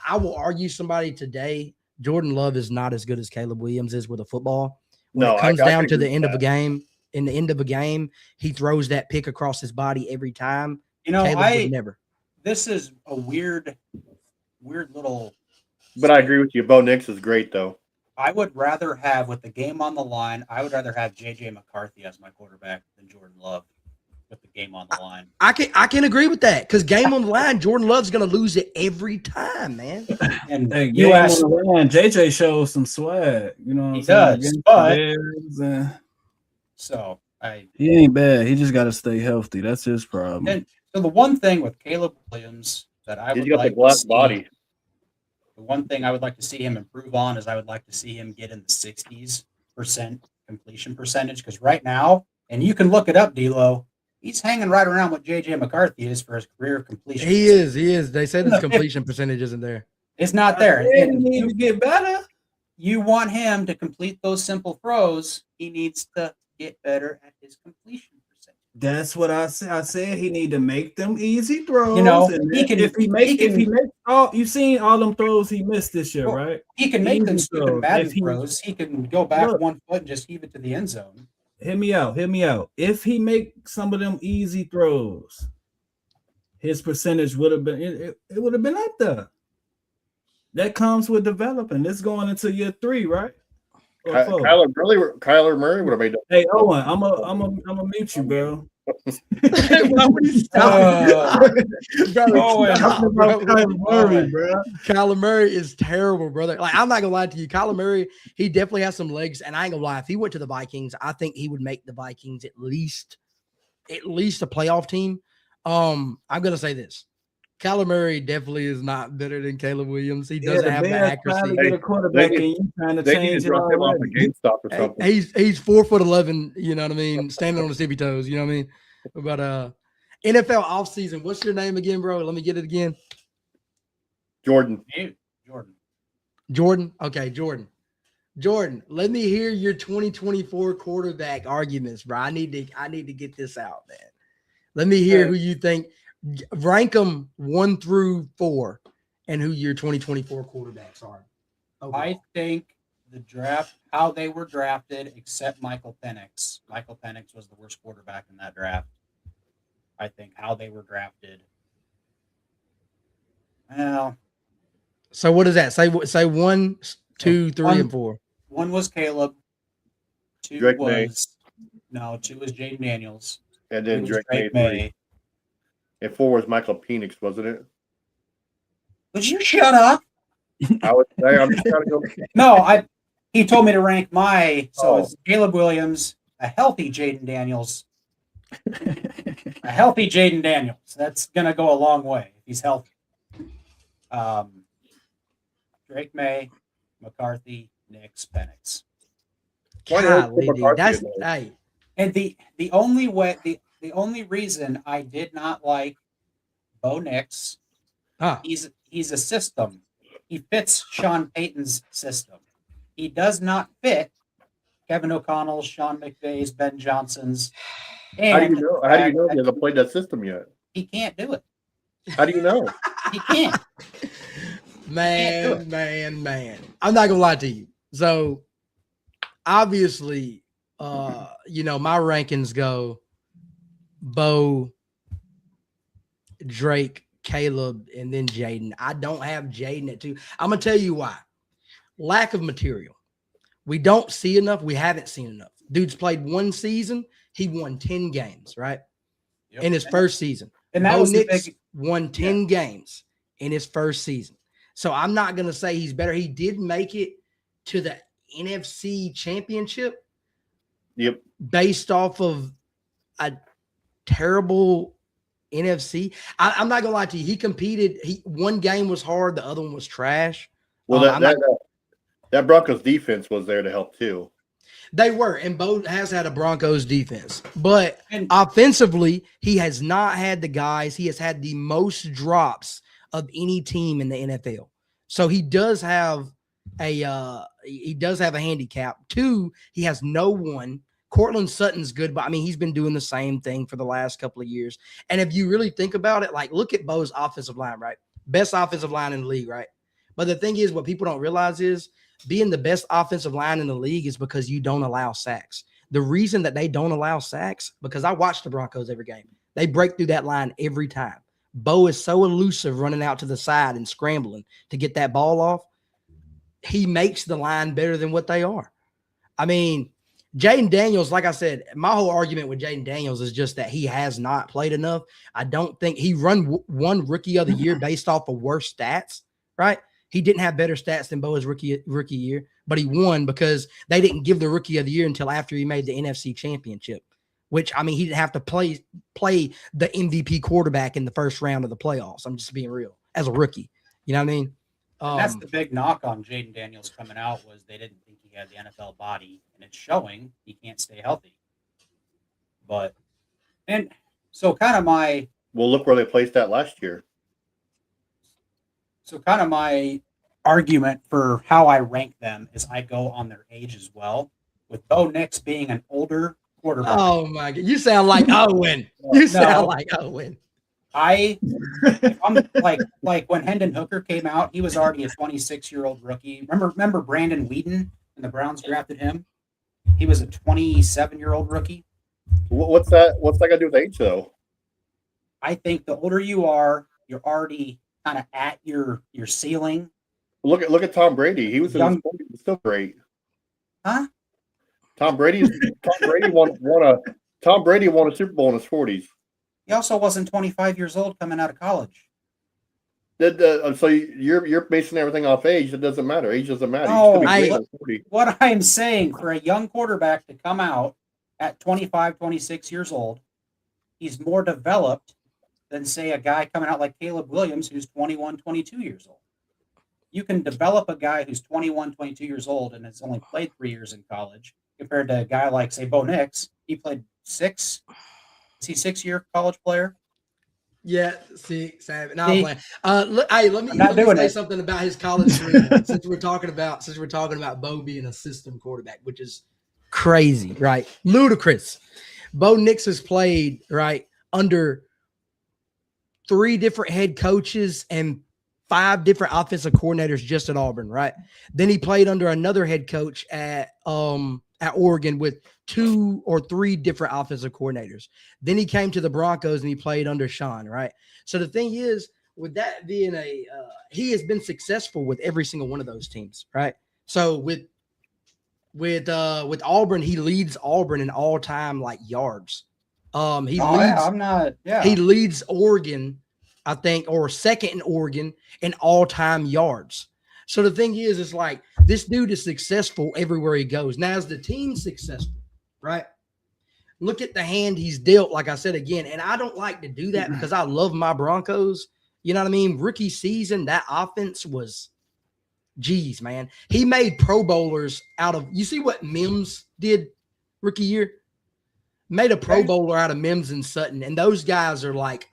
I will argue somebody today. Jordan Love is not as good as Caleb Williams is with a football. When it comes down to the end of a game, in the end of a game, he throws that pick across his body every time. You know, Caleb would never. This is a weird little. But I agree with you. Bo Nix is great, though. I would rather have, with the game on the line, I would rather have JJ McCarthy as my quarterback than Jordan Love with the game on the line. I can agree with that, because game on the line, Jordan Love's going to lose it every time, man. And Hey, you asked, JJ shows some swag. You know what He I'm saying? does, Against but- the Bears, so he ain't bad. He just got to stay healthy. That's his problem. And so the one thing with Caleb Williams that I He's would got like the glass to see, body. the one thing I would like to see him improve on is I would like to see him get in the 60% completion percentage, because right now, and you can look it up, D'Lo, he's hanging right around what JJ McCarthy is for his career completion. He is. They said his completion percentage isn't there. It's not there. He And need to get better. you want him to complete those simple throws, he needs to get better at his completion percentage. That's what I said. I said he need to make them easy throws. You know, and he can- if he makes he can- all, you've seen all them throws he missed this year, Well, right? He can make them Easy stupid throws. Madden If he- throws. He can go back Look. 1 foot and just heave it to the end zone. Hear me out. If he make some of them easy throws, his percentage would have been it would have been up there. That comes with developing. It's going into year 3, right? Or 4. Kyler Murray would have made that. Hey Owen, I'm a mute you, bro. Why would he stop? Owen. Talking about Kyler Murray, bro. Kyler Murray is terrible, brother. Like, I'm not gonna lie to you. Kyler Murray, he definitely has some legs, and I ain't gonna lie. If he went to the Vikings, I think he would make the Vikings at least a playoff team. I'm gonna say this. Kyler Murray definitely is not better than Caleb Williams. He doesn't have the Trying accuracy. to get a quarterback They and need- you trying to They need change to it drop him off already. at GameStop or Hey, something. he's 4'11", you know what I mean? Standing on his tippy toes, you know what I mean? But NFL offseason, what's your name again, bro? Let me get it again. Jordan. Hey, Jordan. Jordan. Okay, Jordan. Jordan, let me hear your 2024 quarterback arguments, bro. I need to get this out, man. Let me hear who you think. Rank them 1 through 4, and who your 2024 quarterbacks are. Okay. I think the draft, how they were drafted, except Michael Penix. Michael Penix was the worst quarterback in that draft. I think how they were drafted. Well, So what is that? Say 1, 2, 3, and 4. 1 was Caleb. 2 Drake May. was 2 was Jaden Daniels. And 3 then was Drake May. And 4 was Michael Penix, wasn't it? Would you shut up? I would say I'm just trying to go. No, he told me to rank my Oh. it's Caleb Williams, a healthy Jaden Daniels. A healthy Jaden Daniels. That's gonna go a long way if he's healthy. Drake May, McCarthy, Nix, Penix. Why the hell did Golly, dude, McCarthy that's in there? hey. And the only reason I did not like Bo Nix, Huh. he's a system. He fits Sean Payton's system. He does not fit Kevin O'Connell's, Sean McVay's, Ben Johnson's. How do And you know? How do you know he hasn't played that system yet? he can't do it. How do you know? He can't. Man. I'm not gonna lie to you. So obviously, my rankings go Bo, Drake, Caleb, and then Jaden. I don't have Jaden at 2. I'm gonna tell you why. Lack of material. We don't see enough. We haven't seen enough. Dude's played 1 season. He won 10 games, right? Yep. In his first season. And that Bo was the Nix big. won 10 games in his first season. So I'm not going to say he's better. He did make it to the NFC Championship. Yep. Based off of a terrible NFC. I'm not going to lie to you. He competed. One game was hard. The other one was trash. Well, that Broncos defense was there to help too. They were, and Bo has had a Broncos defense. But And- offensively, he has not had the guys. He has had the most drops of any team in the NFL. So he does have a handicap. 2, he has no one. Cortland Sutton's good, but I mean, he's been doing the same thing for the last couple of years. And if you really think about it, like look at Bo's offensive line, right? Best offensive line in the league, right? But the thing is, what people don't realize is being the best offensive line in the league is because you don't allow sacks. The reason that they don't allow sacks, because I watch the Broncos every game. They break through that line every time. Bo is so elusive running out to the side and scrambling to get that ball off. He makes the line better than what they are. I mean, Jaden Daniels, like I said, my whole argument with Jaden Daniels is just that he has not played enough. I don't think he won Rookie of the Year based off of worse stats, right? He didn't have better stats than Bo's rookie year, but he won because they didn't give the Rookie of the Year until after he made the NFC Championship, which, I mean, he didn't have to play the MVP quarterback in the first round of the playoffs. I'm just being real as a rookie. You know what I mean? That's the big knock on Jaden Daniels coming out was they didn't think he had the NFL body, and it's showing he can't stay healthy. Well, Look where they placed that last year. So kind of my argument for how I rank them is I go on their age as well, with Bo Nix being an older quarterback. Oh my God. You sound like Owen. You sound like Owen. If I'm like when Hendon Hooker came out, he was already a 26-year-old rookie. Remember Brandon Whedon and the Browns drafted him? He was a 27-year-old rookie. What's that got to do with age though? I think the older you are, you're already kind of at your ceiling. Look at Tom Brady. He was in his 40s, but still great. Huh? Tom Brady won a Super Bowl in his 40s. He also wasn't 25 years old coming out of college. So you're basing everything off age. It doesn't matter. Age doesn't matter. No, You still be great at 40. What I'm saying, for a young quarterback to come out at 25, 26 years old, he's more developed than, say, a guy coming out like Caleb Williams, who's 21, 22 years old. You can develop a guy who's 21, 22 years old and has only played 3 years in college compared to a guy like, say, Bo Nix. He played 6. Is he 6-year college player? Yeah, 6, 7. No, I'm playing. Let me say something about his college career since we're talking about Bo being a system quarterback, which is crazy, right? Ludicrous. Bo Nix has played right under 3 different head coaches and 5 different offensive coordinators just at Auburn, right? Then he played under another head coach at Oregon with 2 or 3 different offensive coordinators. Then he came to the Broncos and he played under Sean, right? So the thing is, with that being he has been successful with every single one of those teams, right? So with Auburn, he leads Auburn in all-time like yards. He leads Oregon, I think, or second in Oregon in all-time yards. So the thing is, it's like this dude is successful everywhere he goes. Now, is the team successful, right? Look at the hand he's dealt, like I said again, and I don't like to do that because I love my Broncos, You know what I mean? Rookie season, that offense was, geez, man. He made Pro Bowlers out of, you see what Mims did rookie year? Made a Pro Bowler out of Mims and Sutton, and those guys are like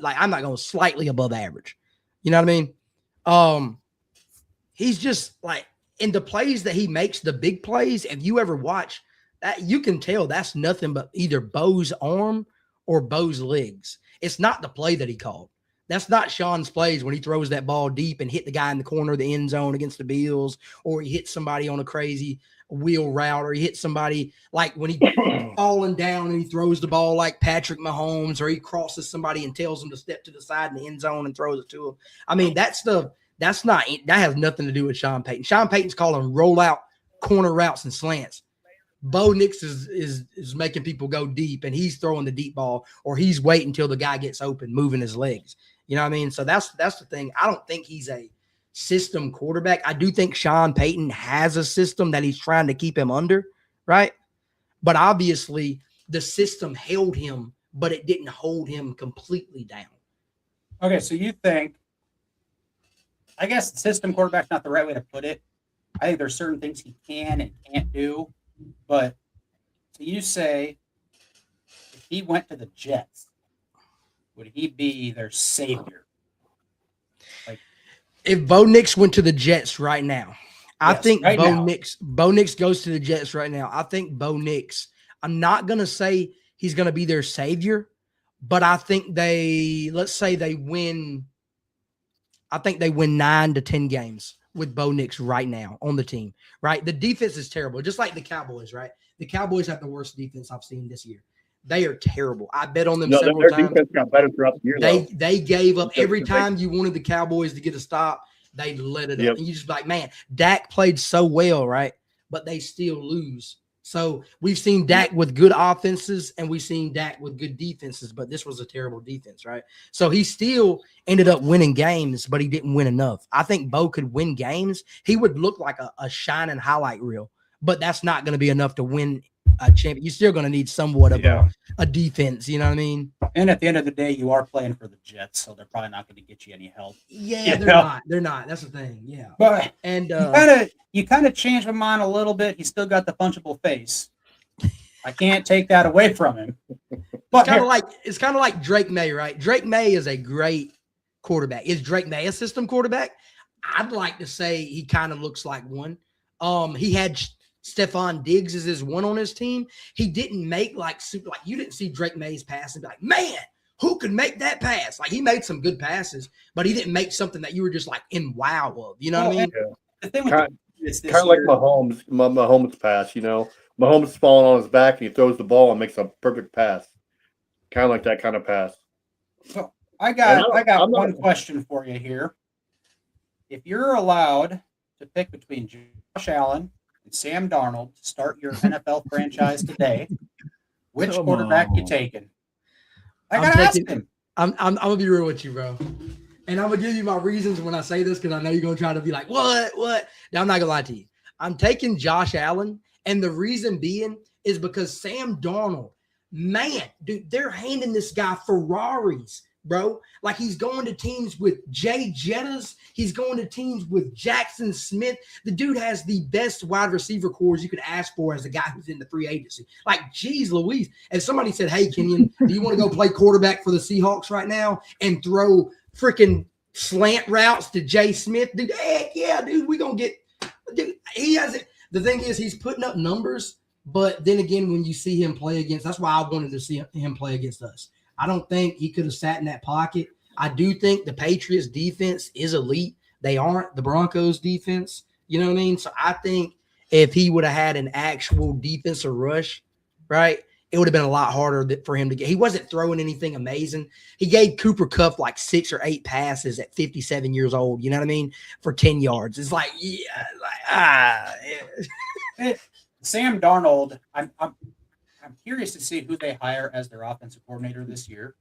I'm not going slightly above average. You know what I mean? He's just like in the plays that he makes, the big plays. If you ever watch that, you can tell that's nothing but either Bo's arm or Bo's legs. It's not the play that he called. That's not Sean's plays when he throws that ball deep and hit the guy in the corner of the end zone against the Bills, or he hits somebody on a crazy wheel route, or he hits somebody like when he falling down and he throws the ball like Patrick Mahomes, or he crosses somebody and tells them to step to the side in the end zone and throws it to him. I mean, that has nothing to do with Sean Payton. Sean Payton's calling rollout corner routes and slants. Bo Nix is making people go deep, and he's throwing the deep ball, or he's waiting until the guy gets open, moving his legs. You know what I mean? So that's the thing. I don't think he's a system quarterback. I do think Sean Payton has a system that he's trying to keep him under, right? But obviously the system held him, but it didn't hold him completely down. Okay, so you think, I guess system quarterback's not the right way to put it. I think there's certain things he can and can't do. But so you say if he went to the Jets, would he be their savior? If Bo Nix went to the Jets right now, I think right Bo Nix goes to the Jets right now. I think Bo Nix, I'm not going to say he's going to be their savior, but I think let's say they win 9 to 10 games with Bo Nix right now on the team, right? The defense is terrible, just like the Cowboys, right? The Cowboys have the worst defense I've seen this year. They are terrible. I bet on them several their times. defense got better throughout the year. They gave up every time you wanted the Cowboys to get a stop. They let it up, and you just like, man, Dak played so well, right? But they still lose. So we've seen Dak with good offenses, and we've seen Dak with good defenses, but this was a terrible defense, right? So he still ended up winning games, but he didn't win enough. I think Bo could win games. He would look like a shining highlight reel, but that's not going to be enough to win a champion. You're still going to need somewhat of a defense, you know what I mean? And at the end of the day, you are playing for the Jets, so they're probably not going to get you any help. Yeah, they're not. They're not. That's the thing. Yeah. But and you kind of changed my mind a little bit. He's still got the punchable face. I can't take that away from him. But it's kind of like Drake May, right? Drake May is a great quarterback. Is Drake May a system quarterback? I'd like to say he kind of looks like one. He had Stephon Diggs as his one on his team. He didn't make you didn't see Drake May's pass and be like, man, who could make that pass? Like, he made some good passes, but he didn't make something that you were just like in wow of. You know what I mean? Yeah. The thing with kind of like Mahomes pass, you know. Mahomes is falling on his back and he throws the ball and makes a perfect pass. Kind of like that kind of pass. So I got one question for you here. If you're allowed to pick between Josh Allen and Sam Darnold to start your NFL franchise today, which quarterback you taking? I gotta ask him. I'm gonna be real with you, bro. And I'm gonna give you my reasons when I say this, because I know you're gonna try to be like, what? Now, I'm not gonna lie to you. I'm taking Josh Allen, and the reason being is because Sam Darnold, man, dude, they're handing this guy Ferraris, bro. Like, he's going to teams with Jay Jettas. He's going to teams with Jackson Smith. The dude has the best wide receiver cores you could ask for as a guy who's in the free agency. Like, geez Louise. And somebody said, hey, Kenyon, do you want to go play quarterback for the Seahawks right now and throw freaking slant routes to Jay Smith? Dude, heck yeah, dude, we're going to get – dude, he has it. The thing is, he's putting up numbers, but then again, when you see him play against – that's why I wanted to see him play against us. I don't think he could have sat in that pocket. I do think the Patriots defense is elite. They aren't the Broncos defense. You know what I mean? So I think if he would have had an actual defensive rush, right, it would have been a lot harder for him to get. He wasn't throwing anything amazing. He gave Cooper Kupp like 6 or 8 passes at 57 years old. You know what I mean? For 10 yards. It's like, yeah. Sam Darnold, I'm curious to see who they hire as their offensive coordinator this year,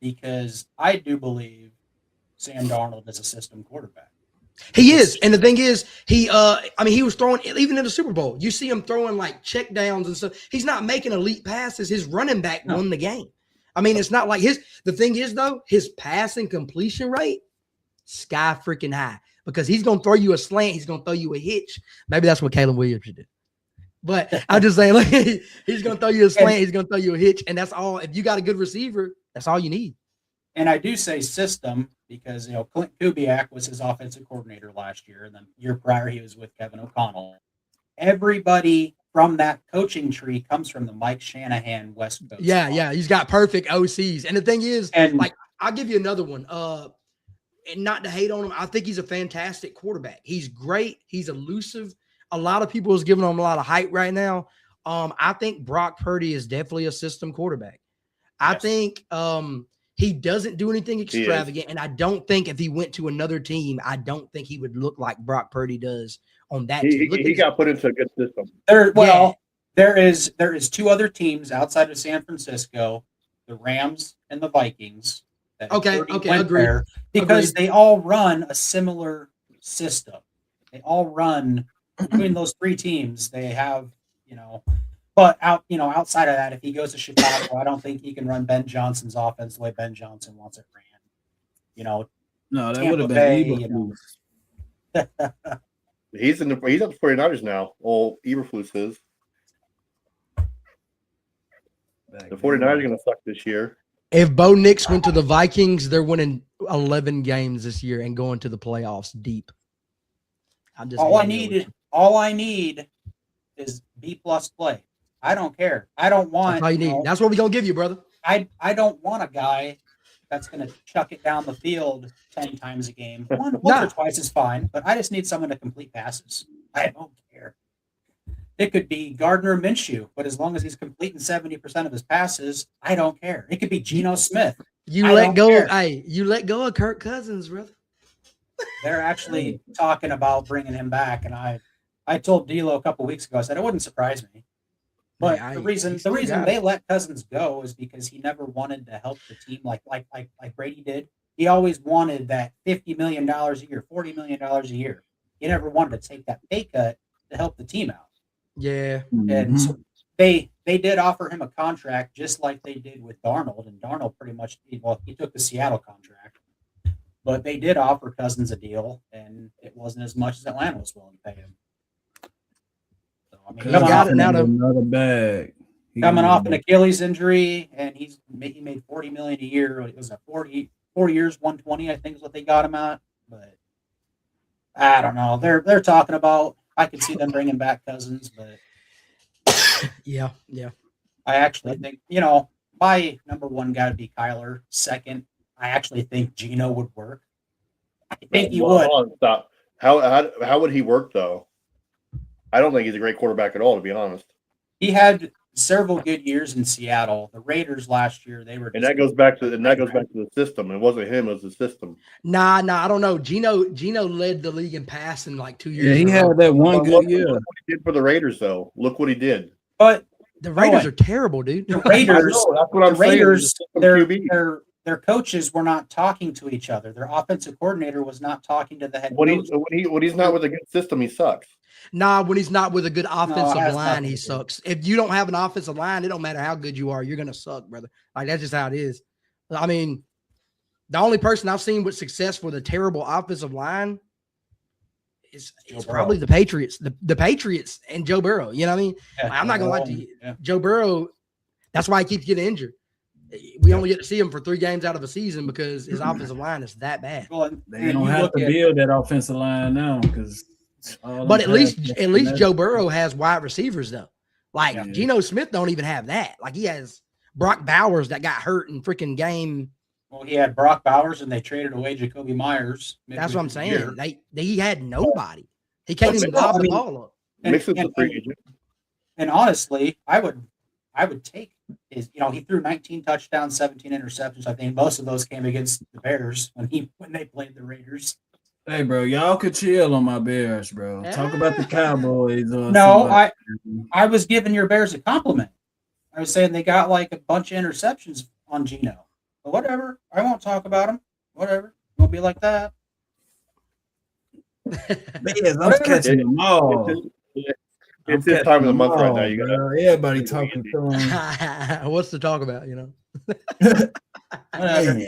because I do believe Sam Darnold is a system quarterback. He is. And the thing is, he was throwing, even in the Super Bowl, you see him throwing like check downs and stuff. He's not making elite passes. His running back won the game. I mean, it's not like the thing is though, his passing completion rate, sky freaking high, because he's gonna throw you a slant, he's gonna throw you a hitch. Maybe that's what Caleb Williams should do. But I'm just saying, like, he's gonna throw you a slant, he's gonna throw you a hitch, and that's all. If you got a good receiver, that's all you need. And I do say system because, Clint Kubiak was his offensive coordinator last year, and then the year prior he was with Kevin O'Connell. Everybody from that coaching tree comes from the Mike Shanahan West Coast. Yeah, he's got perfect OCs. And the thing is, And like, I'll give you another one. And not to hate on him, I think he's a fantastic quarterback. He's great. He's elusive. A lot of people is giving him a lot of hype right now. I think Brock Purdy is definitely a system quarterback. I think he doesn't do anything extravagant, and I don't think if he went to another team, I don't think he would look like Brock Purdy does on that team. He got put into a good system. There is two other teams outside of San Francisco, the Rams and the Vikings. That Agreed. there because they all run a similar system. They all run between those three teams. They have, but outside of that, if he goes to Chicago, I don't think he can run Ben Johnson's offense the way Ben Johnson wants it ran. No, that Tampa would have Bay, been Eberflus. He's at the 49ers now. Well, Eberflus is. The 49ers are going to suck this year. If Bo Nix went to the Vikings, they're winning 11 games this year and going to the playoffs deep. All I need is B+ play. I don't care. I don't want. That's all you need. That's what we're gonna give you, brother. I don't want a guy that's gonna chuck it down the field 10 times a game. Once or twice is fine, but I just need someone to complete passes. I don't care. It could be Gardner Minshew, but as long as he's completing 70% of his passes, I don't care. It could be Geno Smith. You let go of Kirk Cousins, brother. They're actually talking about bringing him back, and I told D'Lo a couple weeks ago. I said it wouldn't surprise me. But the reason they let Cousins go is because he never wanted to help the team like Brady did. He always wanted that $50 million a year, $40 million a year. He never wanted to take that pay cut to help the team out. Yeah. And so they did offer him a contract just like they did with Darnold, and Darnold pretty much he took the Seattle contract. But they did offer Cousins a deal, and it wasn't as much as Atlanta was willing to pay him. So, I mean, another bag. Coming off an Achilles injury, and he made $40 million a year. It was a 4 years, 120, I think is what they got him at. But I don't know. They're talking about. I could see them bringing back Cousins, but yeah. I actually think my number one got to be Kyler. Second, I actually think Geno would work. I think he would. Stop. How would he work though? I don't think he's a great quarterback at all, to be honest. He had several good years in Seattle. The Raiders last year, they were. And that goes back to the system. It wasn't him; it was the system. Nah, I don't know. Geno led the league in passing like 2 years. Yeah, he had that one good year. Look what he did for the Raiders, though. Look what he did. But the Raiders are terrible, dude. The Raiders. That's what I'm saying. Their coaches were not talking to each other. Their offensive coordinator was not talking to the head coach. When he's not with a good system, he sucks. Nah, when he's not with a good offensive line, he sucks. If you don't have an offensive line, it don't matter how good you are, you're gonna suck, brother. Like that's just how it is. I mean, the only person I've seen with success with a terrible offensive line is probably the Patriots. The Patriots and Joe Burrow. You know what I mean? Yeah, I'm not gonna lie to you. Yeah. Joe Burrow, that's why he keeps getting injured. We only get to see him for 3 games out of a season because his offensive line is that bad. Well, they don't have to build that offensive line now because. But at least Joe Burrow has wide receivers though. Like Geno Smith don't even have that. Like he has Brock Bowers that got hurt in freaking game. Well, he had Brock Bowers and they traded away Jacoby Myers. That's what I'm saying. He had nobody. He can't even pop the ball up. And honestly, I would take his. He threw 19 touchdowns, 17 interceptions. I think most of those came against the Bears when they played the Raiders. Hey, bro, y'all could chill on my Bears, bro. Talk about the Cowboys. No, I was giving your Bears a compliment. I was saying they got like a bunch of interceptions on Geno. But whatever. I won't talk about them. Whatever. Won't be like that. Bears, I'm catching them all. It's this time of the month right now. You got everybody talking to him. What's to talk about, Whatever.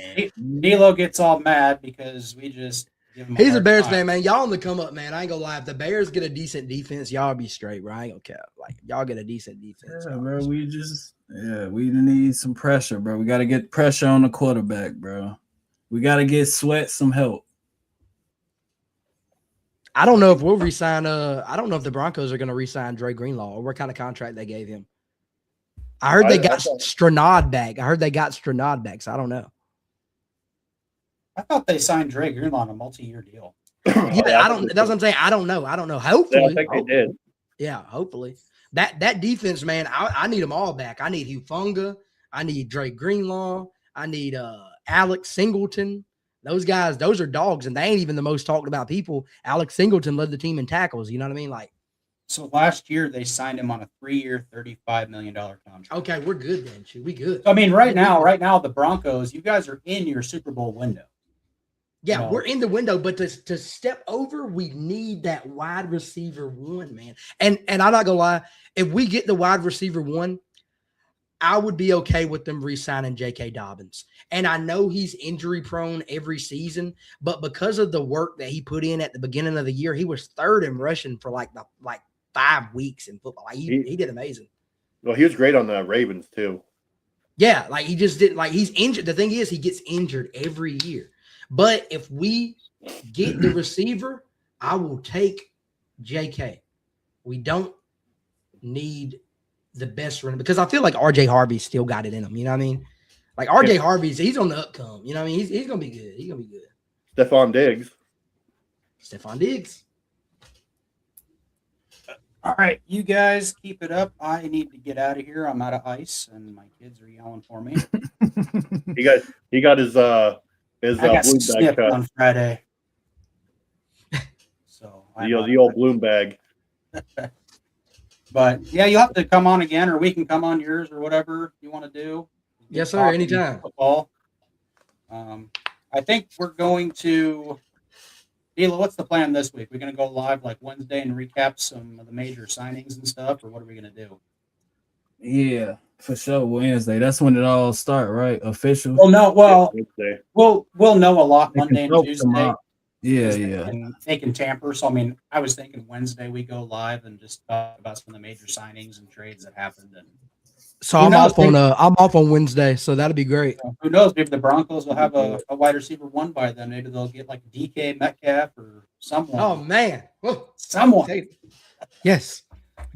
D'Lo gets all mad because we just give him. He's a hard Bears time. fan, man. Y'all on the come up, man. I ain't gonna lie. If the Bears get a decent defense, y'all be straight, bro. I ain't gonna care. Like y'all get a decent defense. Yeah, bro. We need some pressure, bro. We got to get pressure on the quarterback, bro. We got to get Sweat some help. I don't know if we'll resign. I don't know if the Broncos are gonna resign Dre Greenlaw or what kind of contract they gave him. I heard they got Stranad back. So I don't know. I thought they signed Dre Greenlaw on a multi-year deal. Yeah, I don't. That's what I'm saying. I don't know. Hopefully, Yeah, I think they did. Yeah, hopefully. That defense, man, I need them all back. I need Hufunga. I need Dre Greenlaw. I need Alex Singleton. Those guys, those are dogs, and they ain't even the most talked about people. Alex Singleton led the team in tackles. You know what I mean? Like, So last year they signed him on a 3-year, $35 million contract. okay, we're good then. Shoot, we good. So, I mean, right now, the Broncos, you guys are in your Super Bowl window. Yeah, No. we're in the window, but to step over, we need that wide receiver one, man. And I'm not gonna lie, if we get the wide receiver one, I would be okay with them re-signing J.K. Dobbins. And I know he's injury prone every season, but because of the work that he put in at the beginning of the year, he was third in rushing for like 5 weeks in football. Like he did amazing. Well, he was great on the Ravens too. Yeah, like he just didn't, like, he's injured. The thing is, he gets injured every year. But if we get the receiver, I will take JK. We don't need the best runner because I feel like RJ Harvey still got it in him. You know what I mean? Like RJ Harvey's, he's on the upcome. You know what I mean? He's gonna be good. He's gonna be good. Stephon Diggs. Stephon Diggs. All right, you guys keep it up. I need to get out of here. I'm out of ice, and my kids are yelling for me. He got his I got bloom bag snipped cut. on Friday. So The old bloom bag. But yeah, you'll have to come on again, or we can come on yours, or whatever you want to do. Yes, sir. Talking Anytime. Football. I think we're going to. Dila, what's the plan this week? We're going to go live like Wednesday and recap some of the major signings and stuff, or what are we going to do? Yeah, for sure. Wednesday. That's when it all start, right? Official. Well, no. Well, Wednesday. we'll know a lot They can Monday and help Tuesday. tomorrow. Yeah, because yeah. They can tamper. So I mean, I was thinking Wednesday we go live and just talk about some of the major signings and trades that happened. And So Who I'm knows, off on Wednesday, so that'll be great. who knows? Maybe the Broncos will have a wide receiver one by then. Maybe they'll get like DK Metcalf or someone. Oh man. Whoa. Someone. Yes.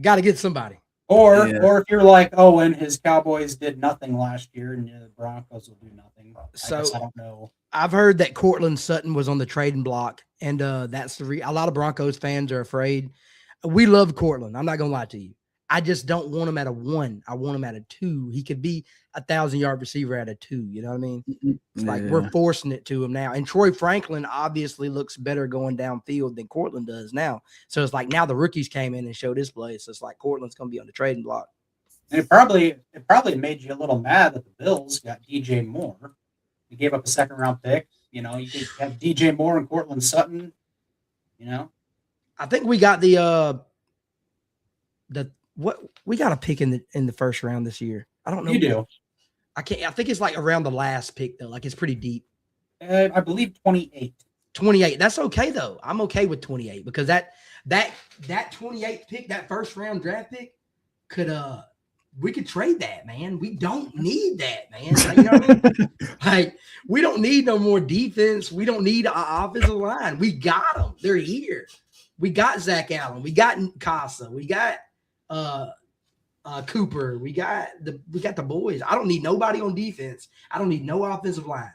Got to get somebody. Or Yeah. if you're like Owen, his Cowboys did nothing last year, and the Broncos will do nothing. So- I don't know. I've heard that Cortland Sutton was on the trading block, and that's a lot of Broncos fans are afraid. We love Cortland. I'm not gonna lie to you. I just don't want him at a 1. I want him at a 2. He could be a 1,000-yard receiver at a 2. You know what I mean? It's like we're forcing it to him now. And Troy Franklin obviously looks better going downfield than Cortland does now. So it's like now the rookies came in and showed his play. So it's like Cortland's gonna be on the trading block. And it probably made you a little mad that the Bills got DJ Moore. You gave up a second-round pick. You know, you could have DJ Moore and Cortland Sutton. You know, I think we got the what we got a pick in the first round this year. I don't know. you do. I think it's like around the last pick though. Like it's pretty deep. I believe 28. 28. That's okay though. I'm okay with 28 because that 28 pick, that first round draft pick, we could trade that, man. We don't need that, man. Like, you know what I mean? Like we don't need no more defense. We don't need an offensive line. We got them. They're here. We got Zach Allen. We got Casa. We got Cooper. We got the boys. I don't need nobody on defense. I don't need no offensive line.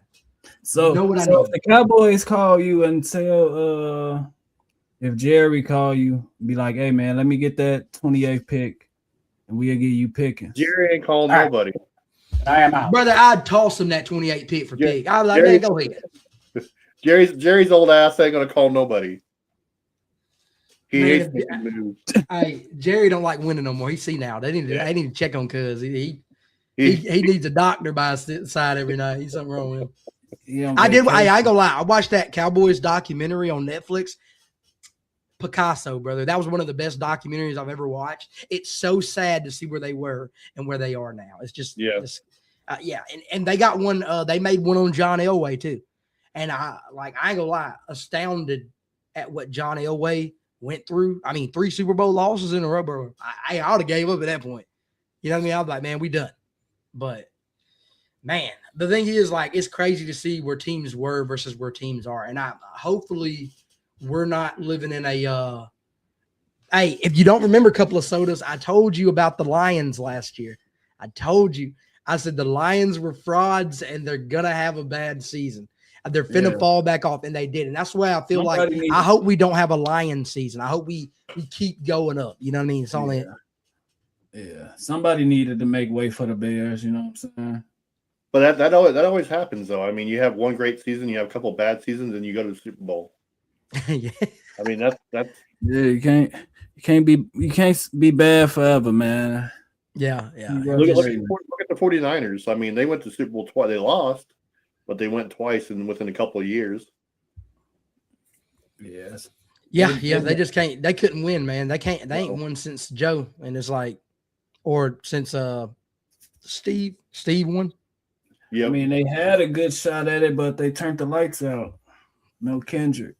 So, You know what I so mean? if the Cowboys call you and tell if Jerry call you, be like, hey man, let me get that 28th pick and we'll get you picking. Jerry ain't calling All right. nobody. But I am out. Brother, I'd toss him that 28 pick for pick. I'd be like, Jerry- man, go ahead. Jerry's old ass ain't gonna call nobody. He Man, hates if- making moves. Hey, Jerry don't like winning no more. He see now. They need to check on Cuz. He needs a doctor by his side every night. He's something wrong with him. I ain't gonna lie. I watched that Cowboys documentary on Netflix. Picasso, brother. That was one of the best documentaries I've ever watched. It's so sad to see where they were and where they are now. It's just, Yeah, and they got one. They made one on John Elway too, and I ain't gonna lie, astounded at what John Elway went through. I mean, 3 Super Bowl losses in a row, bro. I ought to gave up at that point. You know what I mean? I was like, man, we done. But man, the thing is, like, it's crazy to see where teams were versus where teams are, and hopefully we're not living in a. Hey, if you don't remember a couple of sodas, I told you about the Lions last year. I told you. I said the Lions were frauds and they're going to have a bad season. They're finna fall back off, and they did. And that's why I feel I hope we don't have a Lion season. I hope we keep going up. You know what I mean? It's only somebody needed to make way for the Bears, you know what I'm saying? But that always happens, though. I mean, you have one great season, you have a couple bad seasons, and you go to the Super Bowl. Yeah. I mean, that's you can't be bad forever, man. Yeah. Look at the 49ers. I mean, they went to Super Bowl twice. They lost, but they went twice within a couple of years. Yes. Yeah. They just can't. They couldn't win, man. They can't. They ain't won since Joe, and it's like, or since Steve won. Yeah. I mean, they had a good shot at it, but they turned the lights out. No Kendrick.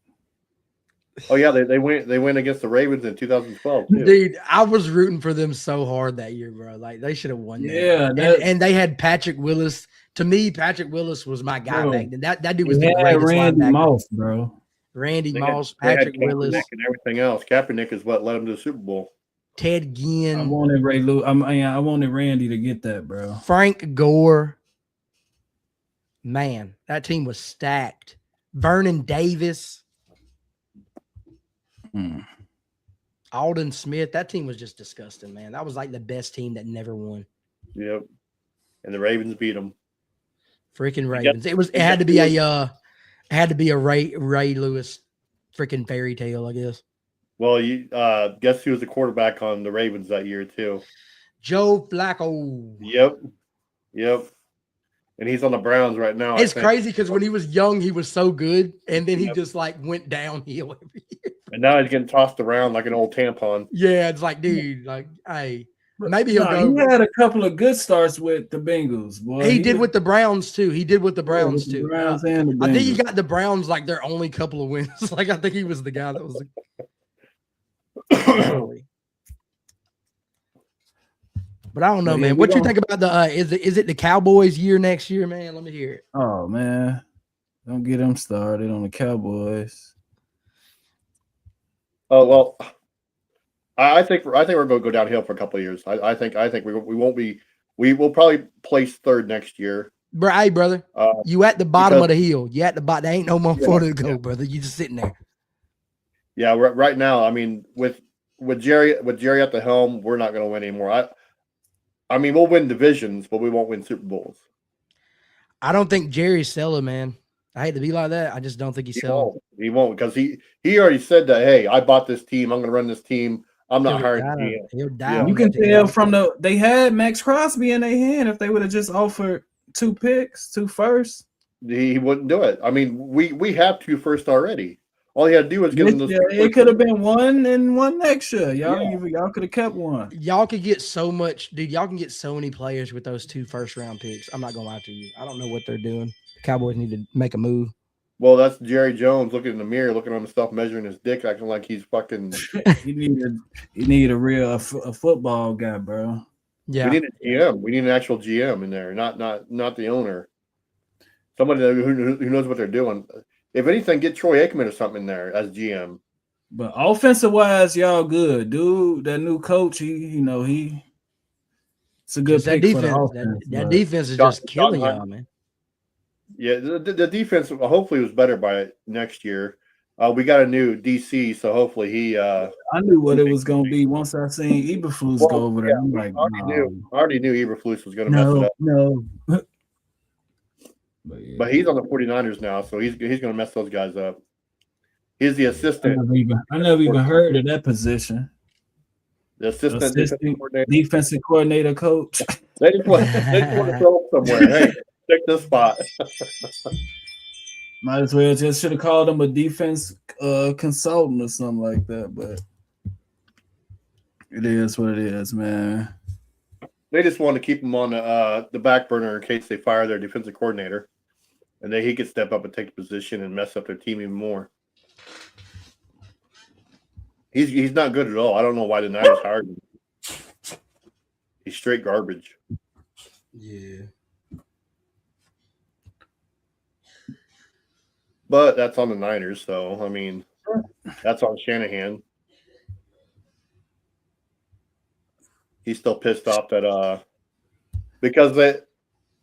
Oh yeah, they went against the Ravens in 2012 too. Dude, I was rooting for them so hard that year, bro. Like, they should have won. Yeah, and they had Patrick Willis. To me, Patrick Willis was my guy back then. That dude was the greatest Randy linebacker. Moss, bro. Randy Moss, Patrick Willis, and everything else. Kaepernick is what led him to the Super Bowl. Ted Ginn. I wanted I wanted Randy to get that, bro. Frank Gore. Man, that team was stacked. Vernon Davis. Alden Smith. That team was just disgusting, man. That was like the best team that never won. Yep. And the Ravens beat them. Freaking Ravens. It had to be a Ray Lewis freaking fairy tale, I guess. Well, you guess who was the quarterback on the Ravens that year too? Joe Flacco. Yep. And he's on the Browns right now. It's crazy because when he was young, he was so good, and then he just like went downhill every year. And now he's getting tossed around like an old tampon. Yeah, it's like, dude, like, hey, maybe he'll go. He had a couple of good starts with the Bengals, boy. He did with the Browns too. I think he Bengals. got the Browns like their only couple of wins. Like, I think he was the guy that was. But I don't know, man. What you think about the? Is it the Cowboys' year next year, man? Let me hear it. Oh man, don't get them started on the Cowboys. Oh well, I think we're going to go downhill for a couple of years. I think we won't be. We will probably place third next year. Hey, brother, you at the bottom of the hill. You at the bottom. There ain't no more further to go, brother. You just sitting there. Yeah, right now. I mean, with Jerry at the helm, we're not going to win anymore. I mean, we'll win divisions, but we won't win Super Bowls. I don't think Jerry's selling, man. I hate to be like that. I just don't think he's selling. He won't because he already said that. Hey, I bought this team. I'm going to run this team. I'm not hiring a GM. He'll die. You can tell from they had Max Crosby in their hand. If they would have just offered 2 picks, 2 firsts, he wouldn't do it. I mean, we have 2 firsts already. All he had to do was give them those. It could have been 1 and 1 next year. Y'all could have kept 1. Y'all could get so much, dude. Y'all can get so many players with those 2 first-round picks. I'm not gonna lie to you. I don't know what they're doing. The Cowboys need to make a move. Well, that's Jerry Jones looking in the mirror, looking at himself, measuring his dick, acting like he's fucking. You need a real football guy, bro. Yeah, we need a GM. We need an actual GM in there, not the owner. Somebody who knows what they're doing. If anything, get Troy Aikman or something in there as GM. But offensive wise, y'all good, dude. That new coach, it's a good pick defense. for the offense. That defense is just killing y'all, man. Yeah, the defense hopefully was better by next year. We got a new DC, so hopefully he. I knew what it was gonna be once I seen Eberflus go over there. I'm like, I already knew Eberflus was gonna mess it up. No. But he's on the 49ers now, so he's going to mess those guys up. He's the assistant. I never even heard of that position. The assistant defensive coordinator coach. They just want to throw him somewhere. Hey, check this spot. Might as well just should have called him a defense consultant or something like that. But it is what it is, man. They just want to keep him on the back burner in case they fire their defensive coordinator, and then he could step up and take the position and mess up their team even more. He's not good at all. I don't know why the Niners hired him. He's straight garbage. Yeah. But that's on the Niners, so I mean, that's on Shanahan. He's still pissed off that because that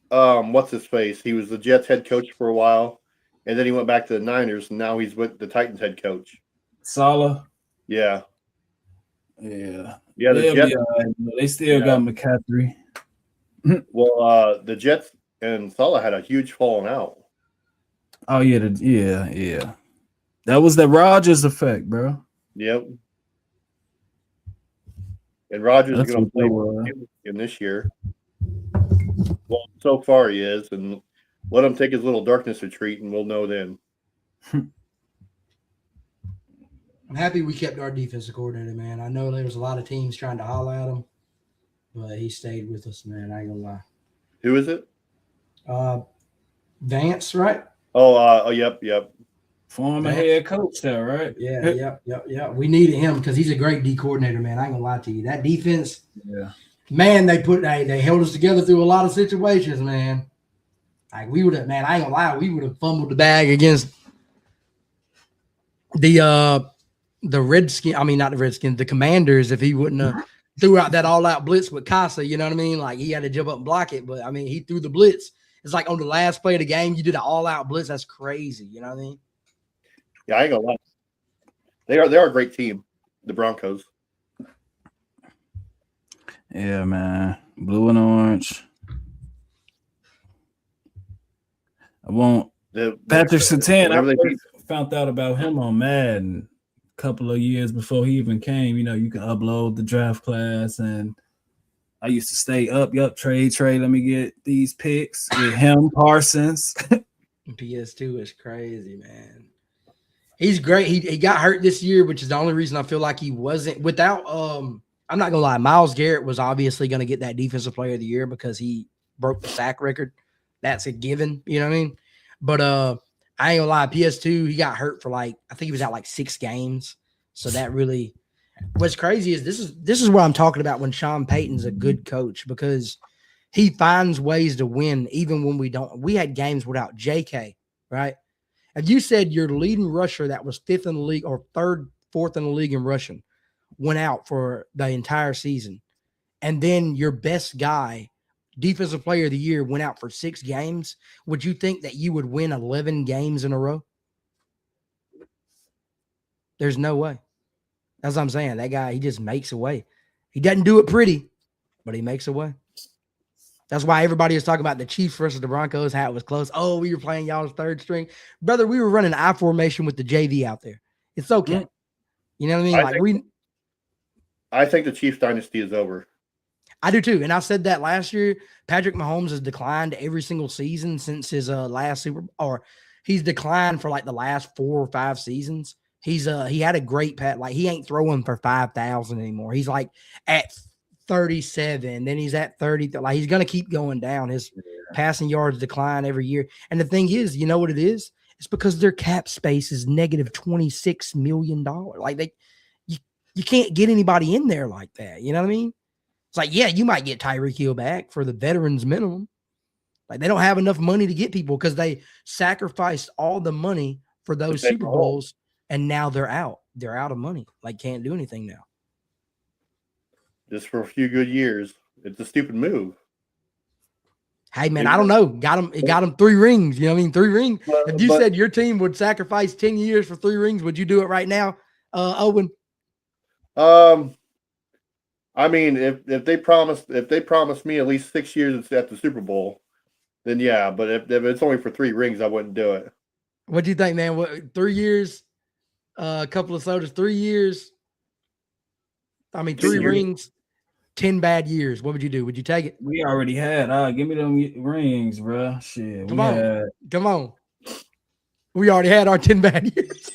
what's his face? He was the Jets head coach for a while, and then he went back to the Niners, and now he's with the Titans head coach. Saleh. Yeah. Yeah. Yeah, the They'll Jets. be all right, though. They still got McCaffrey. Well, the Jets and Saleh had a huge falling out. Oh yeah. That was the Rodgers effect, bro. Yep. And Rodgers is That's going to what play they were. in this year. Well, so far he is, and let him take his little darkness retreat, and we'll know then. I'm happy we kept our defensive coordinator, man. I know there was a lot of teams trying to holler at him, but he stayed with us, man. I ain't gonna lie. Who is it? Vance, right? Yep. Former head coach there, right? Yeah. We needed him because he's a great D coordinator, man. I ain't gonna lie to you. That defense, Yeah. man, they held us together through a lot of situations, man. Like we would have, man, I ain't gonna lie, we would have fumbled the bag against the Redskins. I mean, not the Redskins, the Commanders, if he wouldn't have threw out that all-out blitz with Casa, you know what I mean? Like he had to jump up and block it, but I mean, he threw the blitz. It's like on the last play of the game, you did an all-out blitz. That's crazy, you know what I mean? Yeah, I ain't gonna lie. They are a great team, the Broncos. Yeah, man. Blue and orange. I won't. Patrick Surtain, I first found out about him on Madden a couple of years before he even came. You know, you can upload the draft class, and I used to stay up, trade. Let me get these picks with him, Parsons. PS2 is crazy, man. He's great. He got hurt this year, which is the only reason I feel like he wasn't without. I'm not gonna lie. Myles Garrett was obviously gonna get that Defensive Player of the Year because he broke the sack record. That's a given. You know what I mean? But I ain't gonna lie. PS2, he got hurt for I think he was out 6 games. So that really, what's crazy is this is what I'm talking about when Sean Payton's a good coach because he finds ways to win even when we don't. We had games without JK, right? If you said your leading rusher that was 5th in the league or 4th in the league in rushing went out for the entire season, and then your best guy, Defensive Player of the Year, went out for 6 games, would you think that you would win 11 games in a row? There's no way. That's what I'm saying. That guy, he just makes a way. He doesn't do it pretty, but he makes a way. That's why everybody was talking about the Chiefs versus the Broncos, how it was close. Oh, we were playing y'all's third string. Brother, we were running I formation with the JV out there. It's okay. You know what I mean? I think the Chiefs dynasty is over. I do too. And I said that last year. Patrick Mahomes has declined every single season since his last or he's declined for the last 4 or 5 seasons. He had a great he ain't throwing for 5,000 anymore. He's at 37, then he's at 30. He's gonna keep going down. His passing yards decline every year. And the thing is, you know what it is? It's because their cap space is negative $26 million. You can't get anybody in there like that. You know what I mean? It's you might get Tyreek Hill back for the veterans minimum. They don't have enough money to get people because they sacrificed all the money for those Super Bowls, and now they're out. They're out of money. Can't do anything now. Just for a few good years. It's a stupid move. Hey, man, I don't know. It got him 3 rings. You know what I mean? 3 rings. If you said your team would sacrifice 10 years for 3 rings, would you do it right now, Owen? I mean, if they promised me at least 6 years at the Super Bowl, then yeah. But if it's only for 3 rings, I wouldn't do it. What do you think, man? What 3 years? A couple of sodas, 3 years. I mean, 3 rings, 10 bad years. What would you do? Would you take it? We already had. Give me them rings, bro. Shit. Come on. We already had our 10 bad years.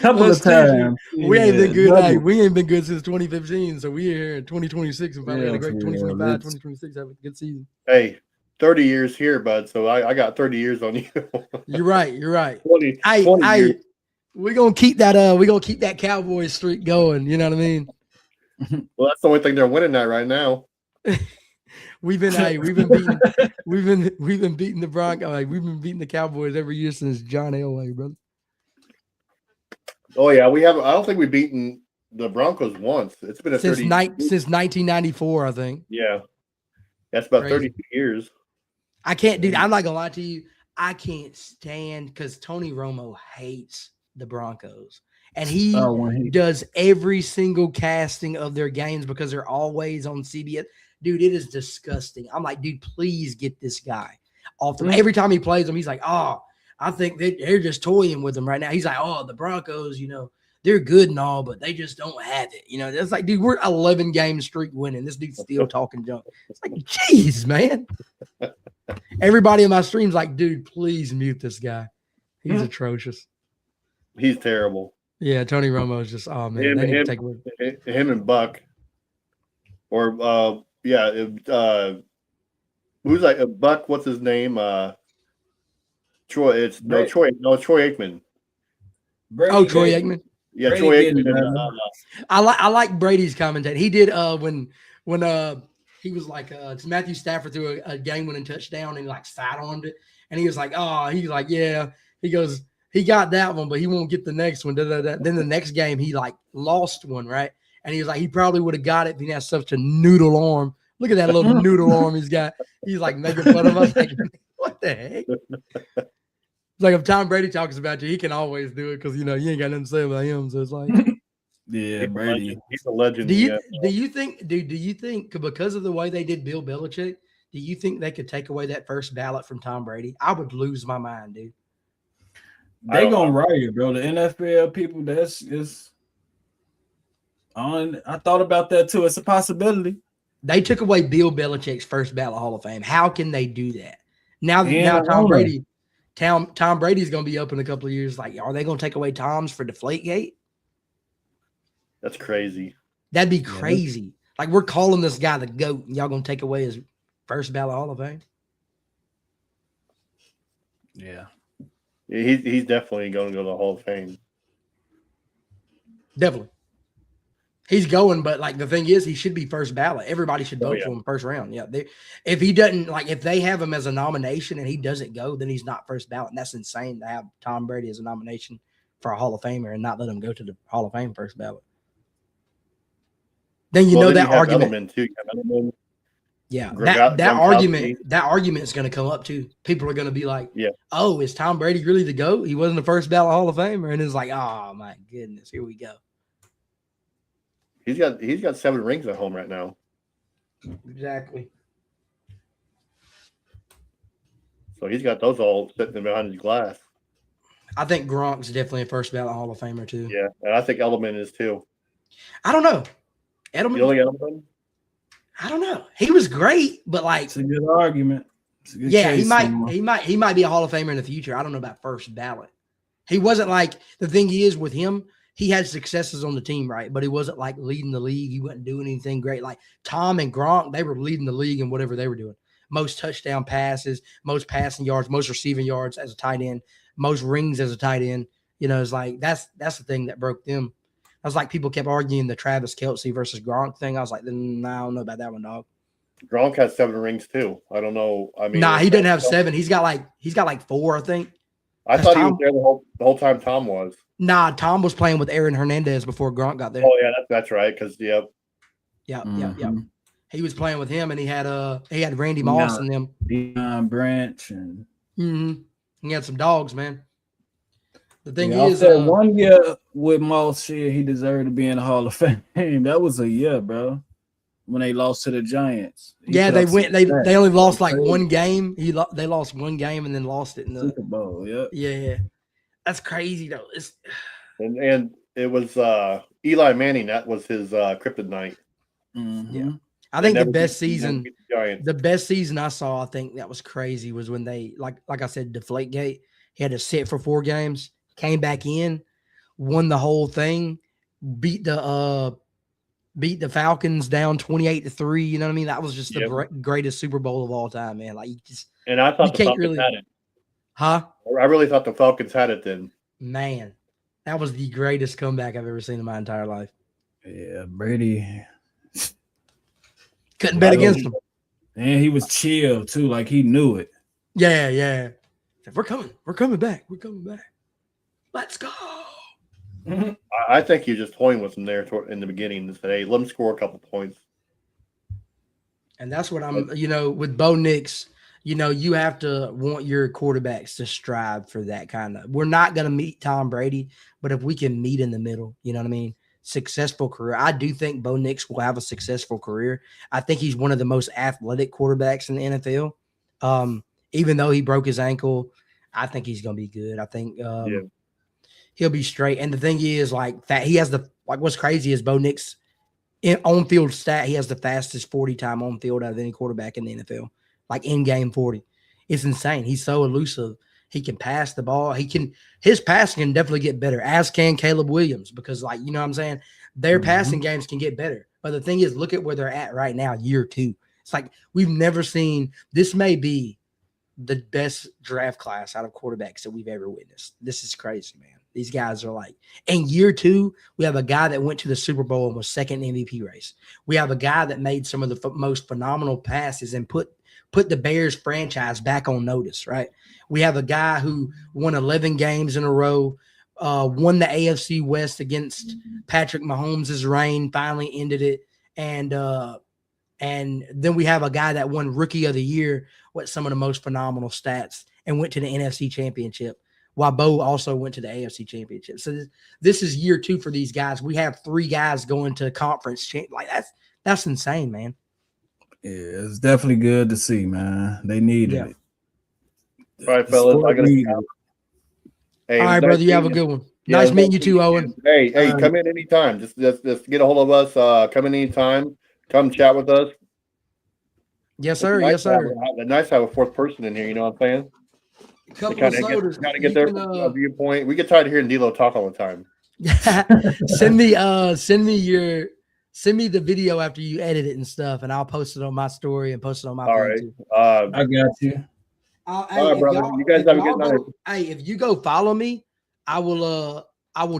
Couple Let's of see. times. We ain't been good. double. Hey, we ain't been good since 2015. So we're here in 2026 and finally had a great Yeah, 2025, let's- 2026. Have a good season. Hey, 30 years here, bud. So I got 30 years on you. You're right. You're right. 20 Hey, 20 hey, years. we're gonna keep that Cowboys streak going. You know what I mean? Well, that's the only thing they're winning at right now. We've been beating the Broncos. Like, we've been beating the Cowboys every year since John Elway, brother. Oh yeah, we have. I don't think we've beaten the Broncos once. It's been a Since 30. since 1994, I think. Yeah, that's about Crazy. 32 years. I can't, dude. I'm not gonna lie to you. I can't stand because Tony Romo hates the Broncos, and he Oh, when he does every single casting of their games because they're always on CBS. Dude, it is disgusting. I'm like, dude, please get this guy off the. Every time he plays them, he's like, oh, I think they're just toying with him right now. He's like, oh, the Broncos, they're good and all, but they just don't have it. It's like, dude, we're 11 game streak winning. This dude's still talking junk. It's like, jeez, man. Everybody in my stream's like, dude, please mute this guy. He's atrocious. He's terrible. Yeah, Tony Romo is just, oh man, they need to take away. Him and Buck, or who's like Buck? What's his name? Troy. It's Troy Aikman. Brady Oh, Troy did- Aikman. Yeah, Brady Troy did, Aikman. I like Brady's commentate. He did when he was like Matthew Stafford threw a game winning touchdown and like sidearmed it, and he was like, oh, he's like, yeah. He goes, he got that one, but he won't get the next one. Then the next game he like lost one, right? And he was like, he probably would have got it if he had such a noodle arm. Look at that little noodle arm he's got. He's like making fun of us. Like, what the heck? It's like if Tom Brady talks about you, he can always do it because you ain't got nothing to say about him. So it's like, Yeah, Brady. He's a legend. do you yeah. think because of the way they did Bill Belichick, do you think they could take away that first ballot from Tom Brady? I would lose my mind, dude. They gonna riot, bro. The NFL people, I thought about that too. It's a possibility. They took away Bill Belichick's first ballot Hall of Fame. How can they do that? Now Yeah, Tom owner. Brady, Tom Brady's going to be up in a couple of years. Like, are they going to take away Tom's for Deflategate? That's crazy. That'd be crazy. Like, we're calling this guy the GOAT, and y'all going to take away his first ballot Hall of Fame? Yeah. He's definitely going to go to the Hall of Fame. Definitely. He's going, but like the thing is, he should be first ballot. Everybody should vote yeah. for him first round. Yeah. If he doesn't, like if they have him as a nomination and he doesn't go, then he's not first ballot. And that's insane to have Tom Brady as a nomination for a Hall of Famer and not let him go to the Hall of Fame first ballot. Then Then that you have argument. Edelman too. You have Edelman. Yeah, Gronkowski. that argument is going to come up too. People are going to be like, Yeah. oh, is Tom Brady really the GOAT? He wasn't the first ballot Hall of Famer. And it's like, oh my goodness, here we go. He's got 7 rings at home right now. Exactly. So he's got those all sitting behind his glass. I think Gronk's definitely a first ballot Hall of Famer too. Yeah, and I think Edelman is too. I don't know. You Edelman, only Edelman? I don't know. He was great, but like, It's a good argument. It's a good yeah, he case might somewhere. be a Hall of Famer in the future. I don't know about first ballot. He wasn't like the thing is with him. He had successes on the team, right? But he wasn't like leading the league. He wasn't doing anything great. Like Tom and Gronk, they were leading the league in whatever they were doing. Most touchdown passes, most passing yards, most receiving yards as a tight end, most rings as a tight end. It's like that's the thing that broke them. I was like, people kept arguing the Travis Kelce versus Gronk thing. I was like, nah, I don't know about that one, dog. Gronk has 7 rings too. I don't know. I mean, Nah, he doesn't have 7. He's got like 4, I think. I thought he Tom- was there the whole time. Tom was. Nah, Tom was playing with Aaron Hernandez before Gronk got there. Oh yeah, that's right. Because Yeah. Mhm. He was playing with him, and he had Randy Moss and them. Deion Branch and He had some dogs, man. The thing I is, said 1 year with Moss, shit, he deserved to be in the Hall of Fame. That was a year, bro. When they lost to the Giants. He yeah, put they up went. some They stats. they only lost like Crazy. one game. They lost one game and then lost it in the. Super Bowl. Yeah. Yeah, that's crazy though. It's and it was Eli Manning. That was his kryptonite. Yeah. I think They the never best beat- they never season. beat the Giants. The best season I saw, I think that was crazy, was when they like I said, Deflategate. He had to sit for 4 games, came back in, won the whole thing, beat the Falcons down 28-3. You know what I mean? That was just the greatest Super Bowl of all time, man. Like, And I thought the can't Falcons really- had it. huh? I really thought the Falcons had it then. Man, that was the greatest comeback I've ever seen in my entire life. Yeah, Brady. Couldn't bet against him. And he was chill too, like he knew it. Yeah. We're coming back. Let's go. I think you're just toying with him there in the beginning and said, hey, let him score a couple points. And that's what I'm, with Bo Nix, you have to want your quarterbacks to strive for that kind of. We're not going to meet Tom Brady, but if we can meet in the middle, you know what I mean? Successful career. I do think Bo Nix will have a successful career. I think he's one of the most athletic quarterbacks in the NFL. Even though he broke his ankle, I think he's going to be good. I think he'll be straight. And the thing is, like, that he has what's crazy is Bo Nix on field stat. He has the fastest 40 time on field out of any quarterback in the NFL, like in game 40. It's insane. He's so elusive. He can pass the ball. His passing can definitely get better, as can Caleb Williams, because, like, you know what I'm saying? Their passing games can get better. But the thing is, look at where they're at right now, year 2. It's like we've never seen – this may be the best draft class out of quarterbacks that we've ever witnessed. This is crazy, man. These guys are like – in year 2, we have a guy that went to the Super Bowl and was second in the MVP race. We have a guy that made some of the most phenomenal passes and put the Bears franchise back on notice, right? We have a guy who won 11 games in a row, won the AFC West against Patrick Mahomes' reign, finally ended it. And then we have a guy that won Rookie of the Year with some of the most phenomenal stats and went to the NFC Championship, while Bo also went to the AFC Championship. So this is year 2 for these guys. We have 3 guys going to conference. Like, that's insane, man. Yeah, it's definitely good to see, man. They needed it. All right, fellas. All right, brother. You have a good one. Nice meeting you too, Owen. Hey, come in anytime. Just get a hold of us. Come in anytime. Come chat with us. Yes, sir. Yes, sir. It's nice to have a 4th person in here. You know what I'm saying? Couple of sodas. Kind of get their viewpoint. We get tired of hearing D'Lo talk all the time. Send me the video after you edit it and stuff, and I'll post it on my story and post it on my. All right. I got you. All right, brother. You guys have a good night. Hey, if you go follow me, I will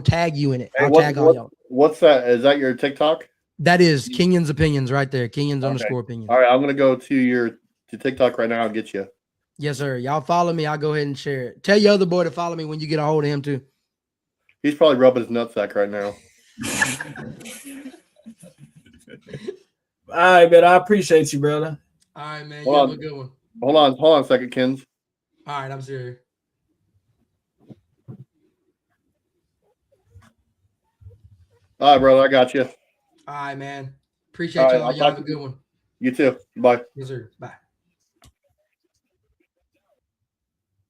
tag you in it. I'll tag all y'all. What's that? Is that your TikTok? That is Kenyon's Opinions right there. Kenyon's _opinions. All right, I'm gonna go to TikTok right now and get you. Yes, sir. Y'all follow me. I'll go ahead and share it. Tell your other boy to follow me when you get a hold of him too. He's probably rubbing his nutsack right now. All right, man. I appreciate you, brother. All right, man. You have a good one. Hold on a second, Kins. All right, I'm serious. All right, brother. I got you. All right, man. Appreciate y'all. Y'all have a good one. You too. Bye. Yes, sir. Bye.